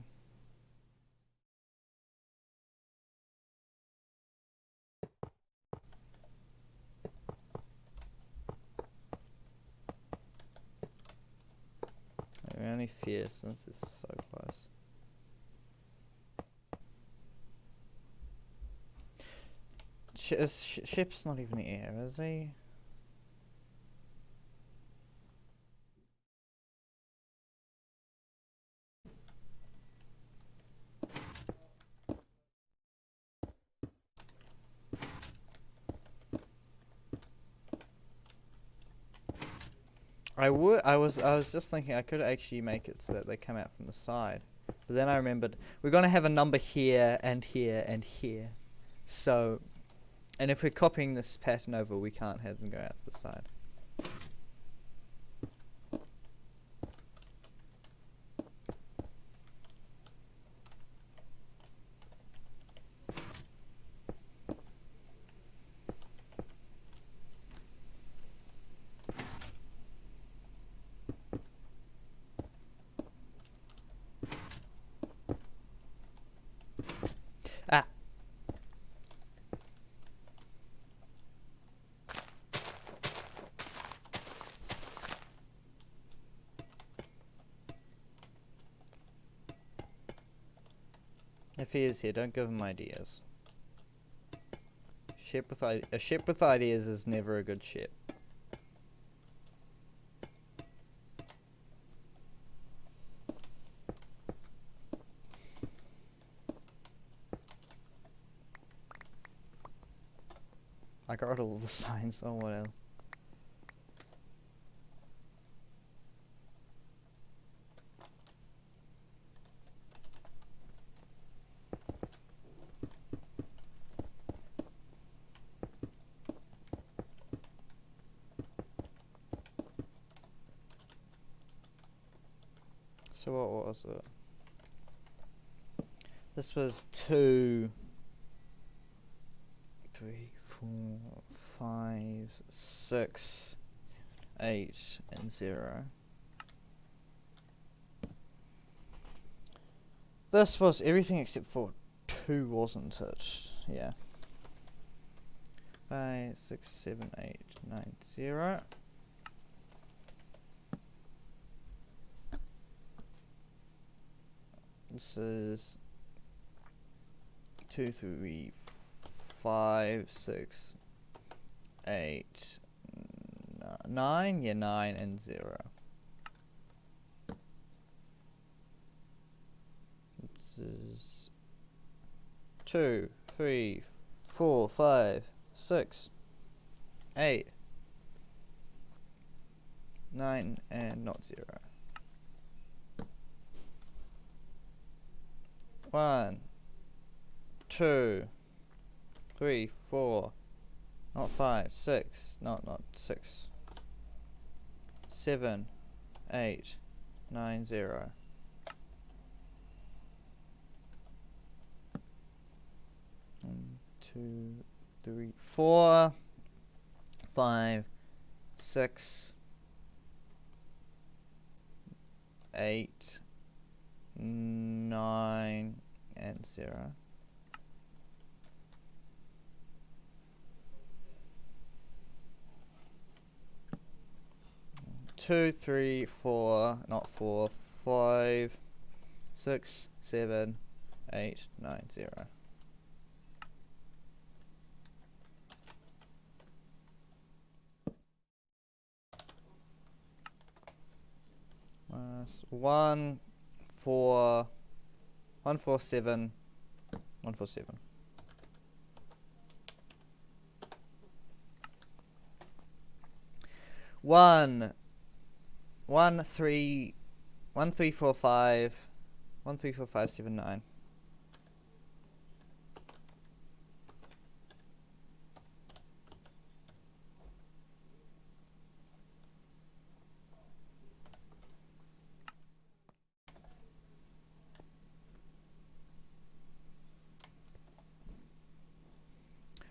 I only fear since it's so close. Ship's not even in the air, is he? I was just thinking I could actually make it so that they come out from the side. But then I remembered we're gonna have a number here and here and here. So, and if we're copying this pattern over, we can't have them go out to the side. Ah. If he is here, don't give him ideas. A ship with ideas is never a good ship. I got rid of all the signs. Oh, what else? So what was it? This was 2, 3, 4, 5, 6, 8, and 0. This was everything except for 2, wasn't it? Yeah. 5, 6, 7, 8, 9, 0. This is 2, 3, 5, 6, 8, 9. Yeah, 9 and 0. This is 2, 3, 4, 5, 6, 8, 9 and not 0. 1, 2, 3, 4, not 5, 6, not 6, 7, 8, 9, 0. 1, 2, 3, 4, 5, 6, 8, 9 and 0. 2, 3, 4, not 4, 5, 6, 7, 8, 9, 0. One, 4, 1, 4, 7, 1, 4, 7. 1, 1, 3, 1, 3, 4, 5, 1, 3, 4, 5, 7, 9.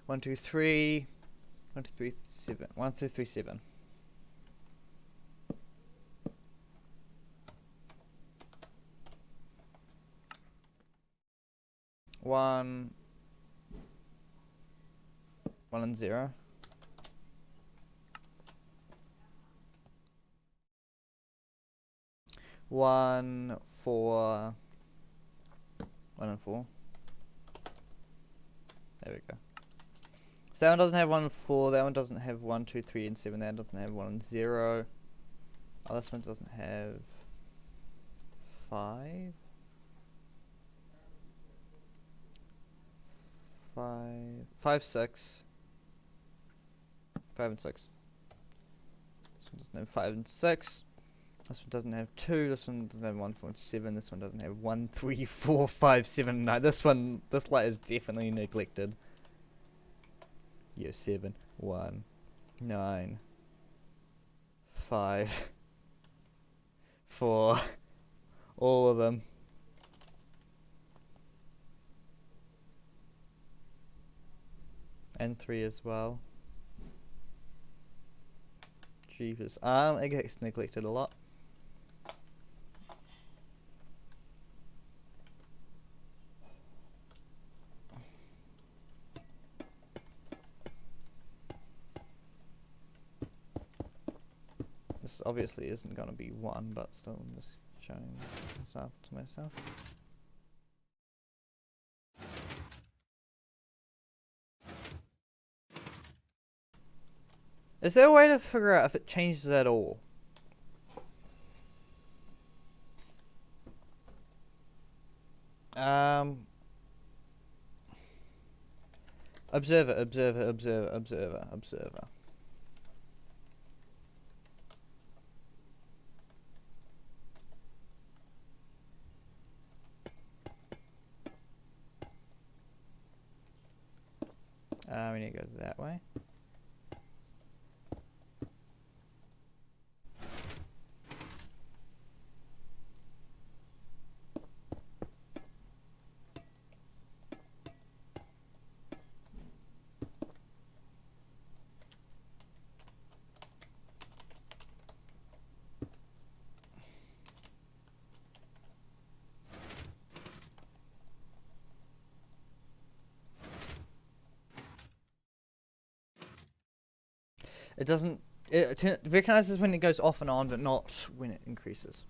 1, 2, 3, 1, 2, 3, 7, 1, 2, 3, 7. 1, 1 and 0. 1, 4, 1 and 4. There we go. So that one doesn't have 1 and 4, that one doesn't have 1, 2, 3 and 7, that one doesn't have 1 and 0. Oh, this one doesn't have 5. 5, 6. 5 and 6. This one doesn't have 5 and 6. This one doesn't have 2. This one doesn't have 1, 4, and 7. This one doesn't have 1, 3, 4, 5, 7, 9. This light is definitely neglected. Yeah, 7, 1, 9, 5, 4. All of them. And 3 as well. Jeepers. It gets neglected a lot. This obviously isn't going to be 1, but still I'm just showing myself to myself. Is there a way to figure out if it changes at all? Observer. We need to go that way. It doesn't. It recognizes when it goes off and on, but not when it increases.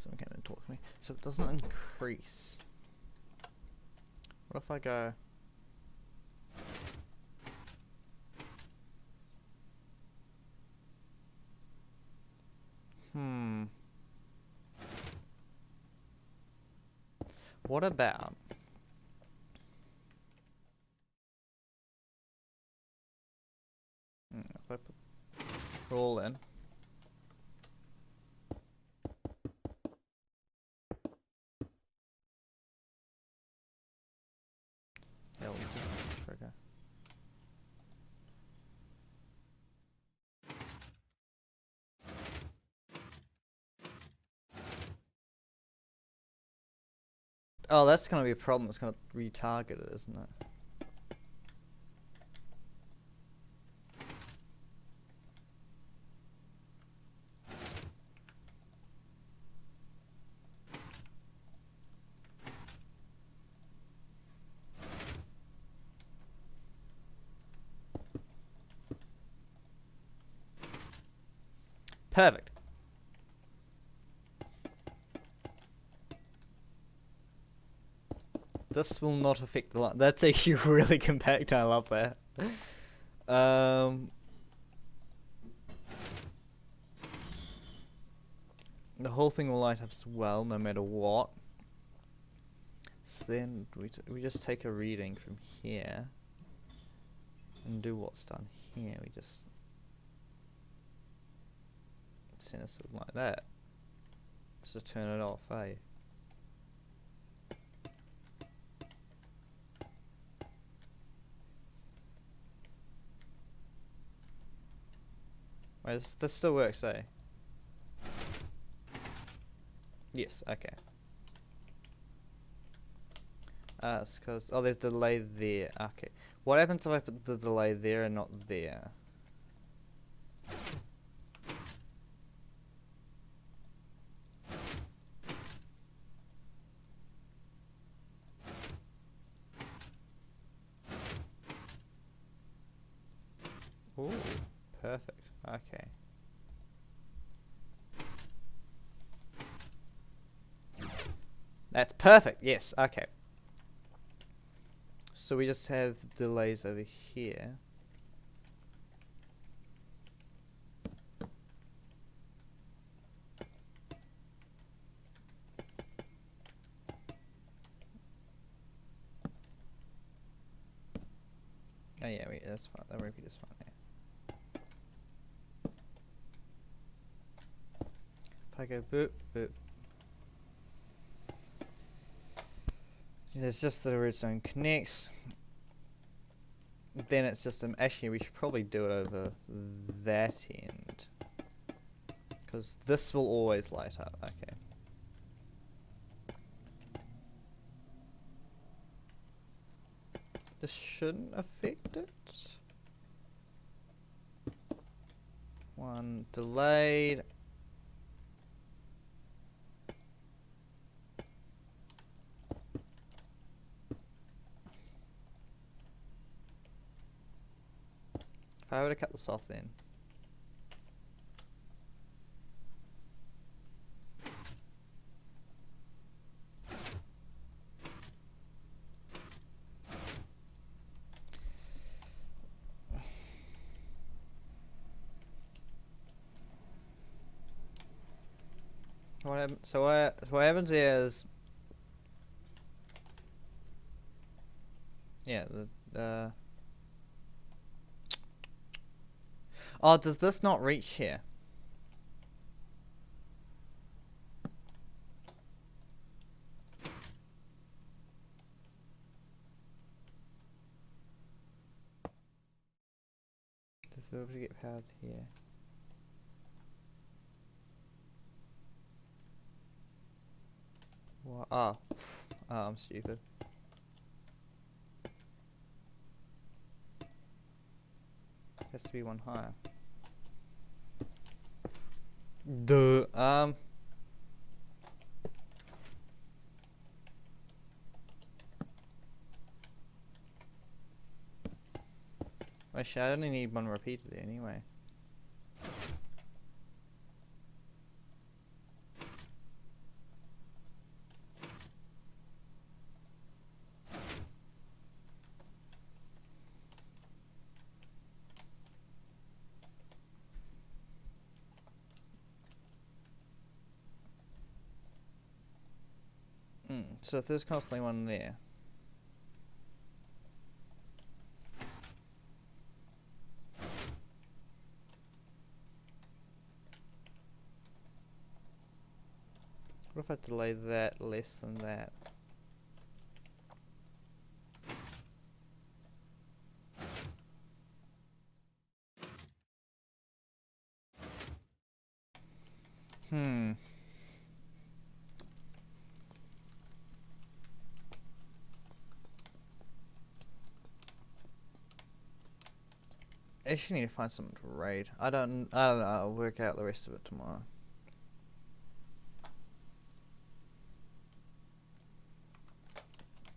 Someone came and talked to me. So it doesn't increase. What if I go... What about... if I put roll in... trigger. Oh, that's gonna be a problem. It's gonna retarget it, isn't it? Perfect. This will not affect the line. That's actually really compact. I love that. The whole thing will light up as well, no matter what. So then we just take a reading from here and do what's done here. We just send it something like that. Just turn it off, eh? Wait, this still works, eh? Yes, okay. It's because... Oh, there's delay there. Okay. What happens if I put the delay there and not there? Ooh, perfect. Okay. That's perfect. Yes, okay. So we just have delays over here. Oh yeah, wait, that's fine. That repeat is fine. Yeah. If I go boop, boop. There's just the redstone connects. Then it's just actually we should probably do it over that end, because this will always light up. Okay. This shouldn't affect it. One delayed. If I were to cut this off then. So what happens is, yeah, oh, does this not reach here? Does it able to get powered here? What? Oh, I'm stupid. Has to be one higher. Duh. Actually, I only need one repeated anyway. So if there's constantly one there. What if I delay that less than that? I actually need to find something to raid. I don't know, I'll work out the rest of it tomorrow.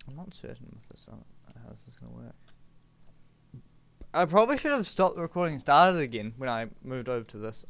I'm not certain with this, how this is gonna work. I probably should have stopped the recording and started again when I moved over to this.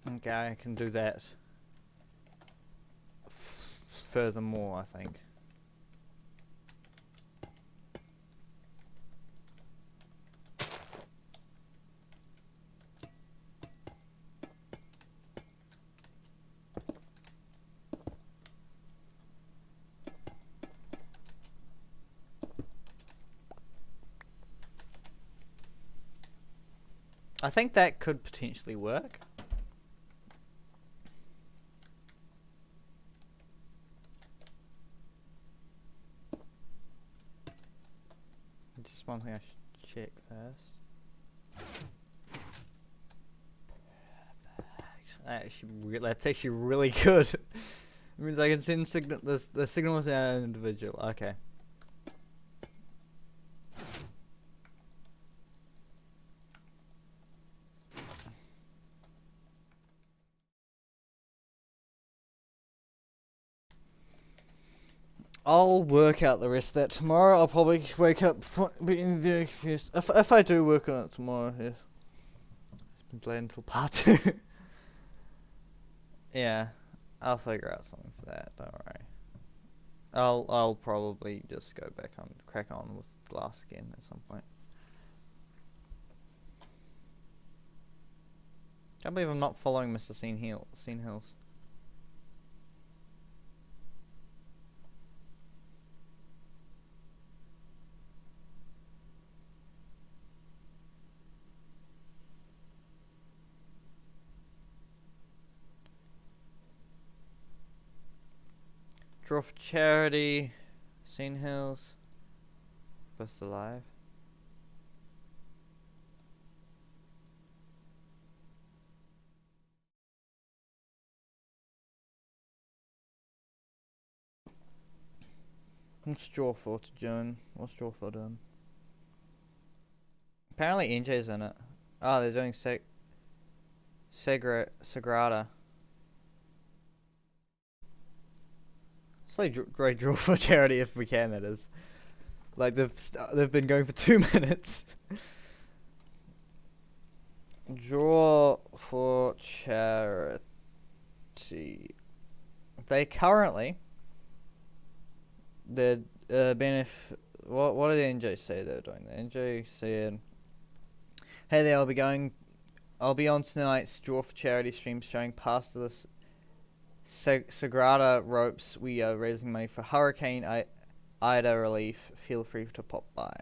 Okay, I can do that. Furthermore, I think. I think that could potentially work. Just one thing I should check first. Perfect. That's actually really good. It means I can send the signals out individual. Okay. I'll work out the rest of that tomorrow. I'll probably wake up being very confused. If I do work on it tomorrow, yes. It's been delayed until part 2. Yeah, I'll figure out something for that. Don't worry. I'll probably just go back on, crack on with glass again at some point. Can't believe I'm not following Mr. Scene Hills. Draw for charity. Scene Hills. Both alive. What's draw for to June? What's draw for doing? Apparently NJ's in it. Oh, they're doing Sagrada. It's like great draw for charity if we can. That is. Like they've been going for 2 minutes. Draw for charity. They currently the what did NJ say they're doing? The NJ said, "Hey there, I'll be on tonight's Draw for Charity stream showing past this Sagrada ropes. We are raising money for Hurricane Ida relief. Feel free to pop by."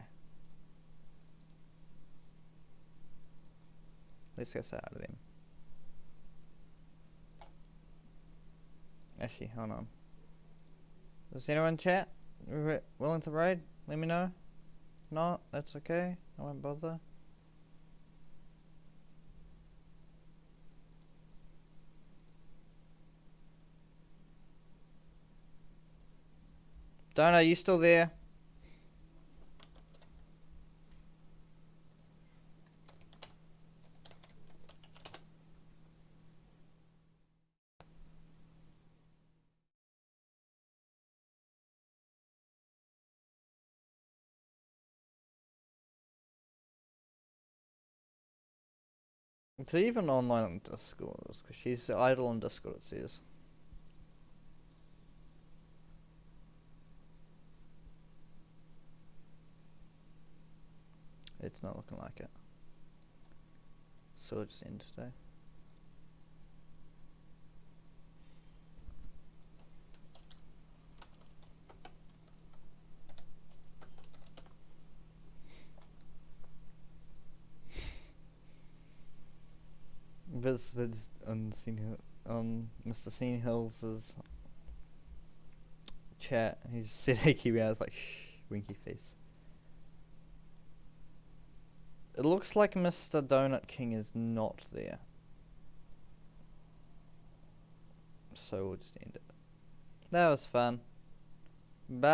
Let's get that out of them. Actually, hold on. Does anyone chat? Willing to raid? Let me know. If not, that's okay. I won't bother. Donut, are you still there? It's even online on Discord, because she's idle on Discord, it says. It's not looking like it. So it's in today. Viz on Mr. Scene Hills' chat. He said hey Kiwi, I was like shh, winky face. It looks like Mr. Donut King is not there. So we'll just end it. That was fun. Bye.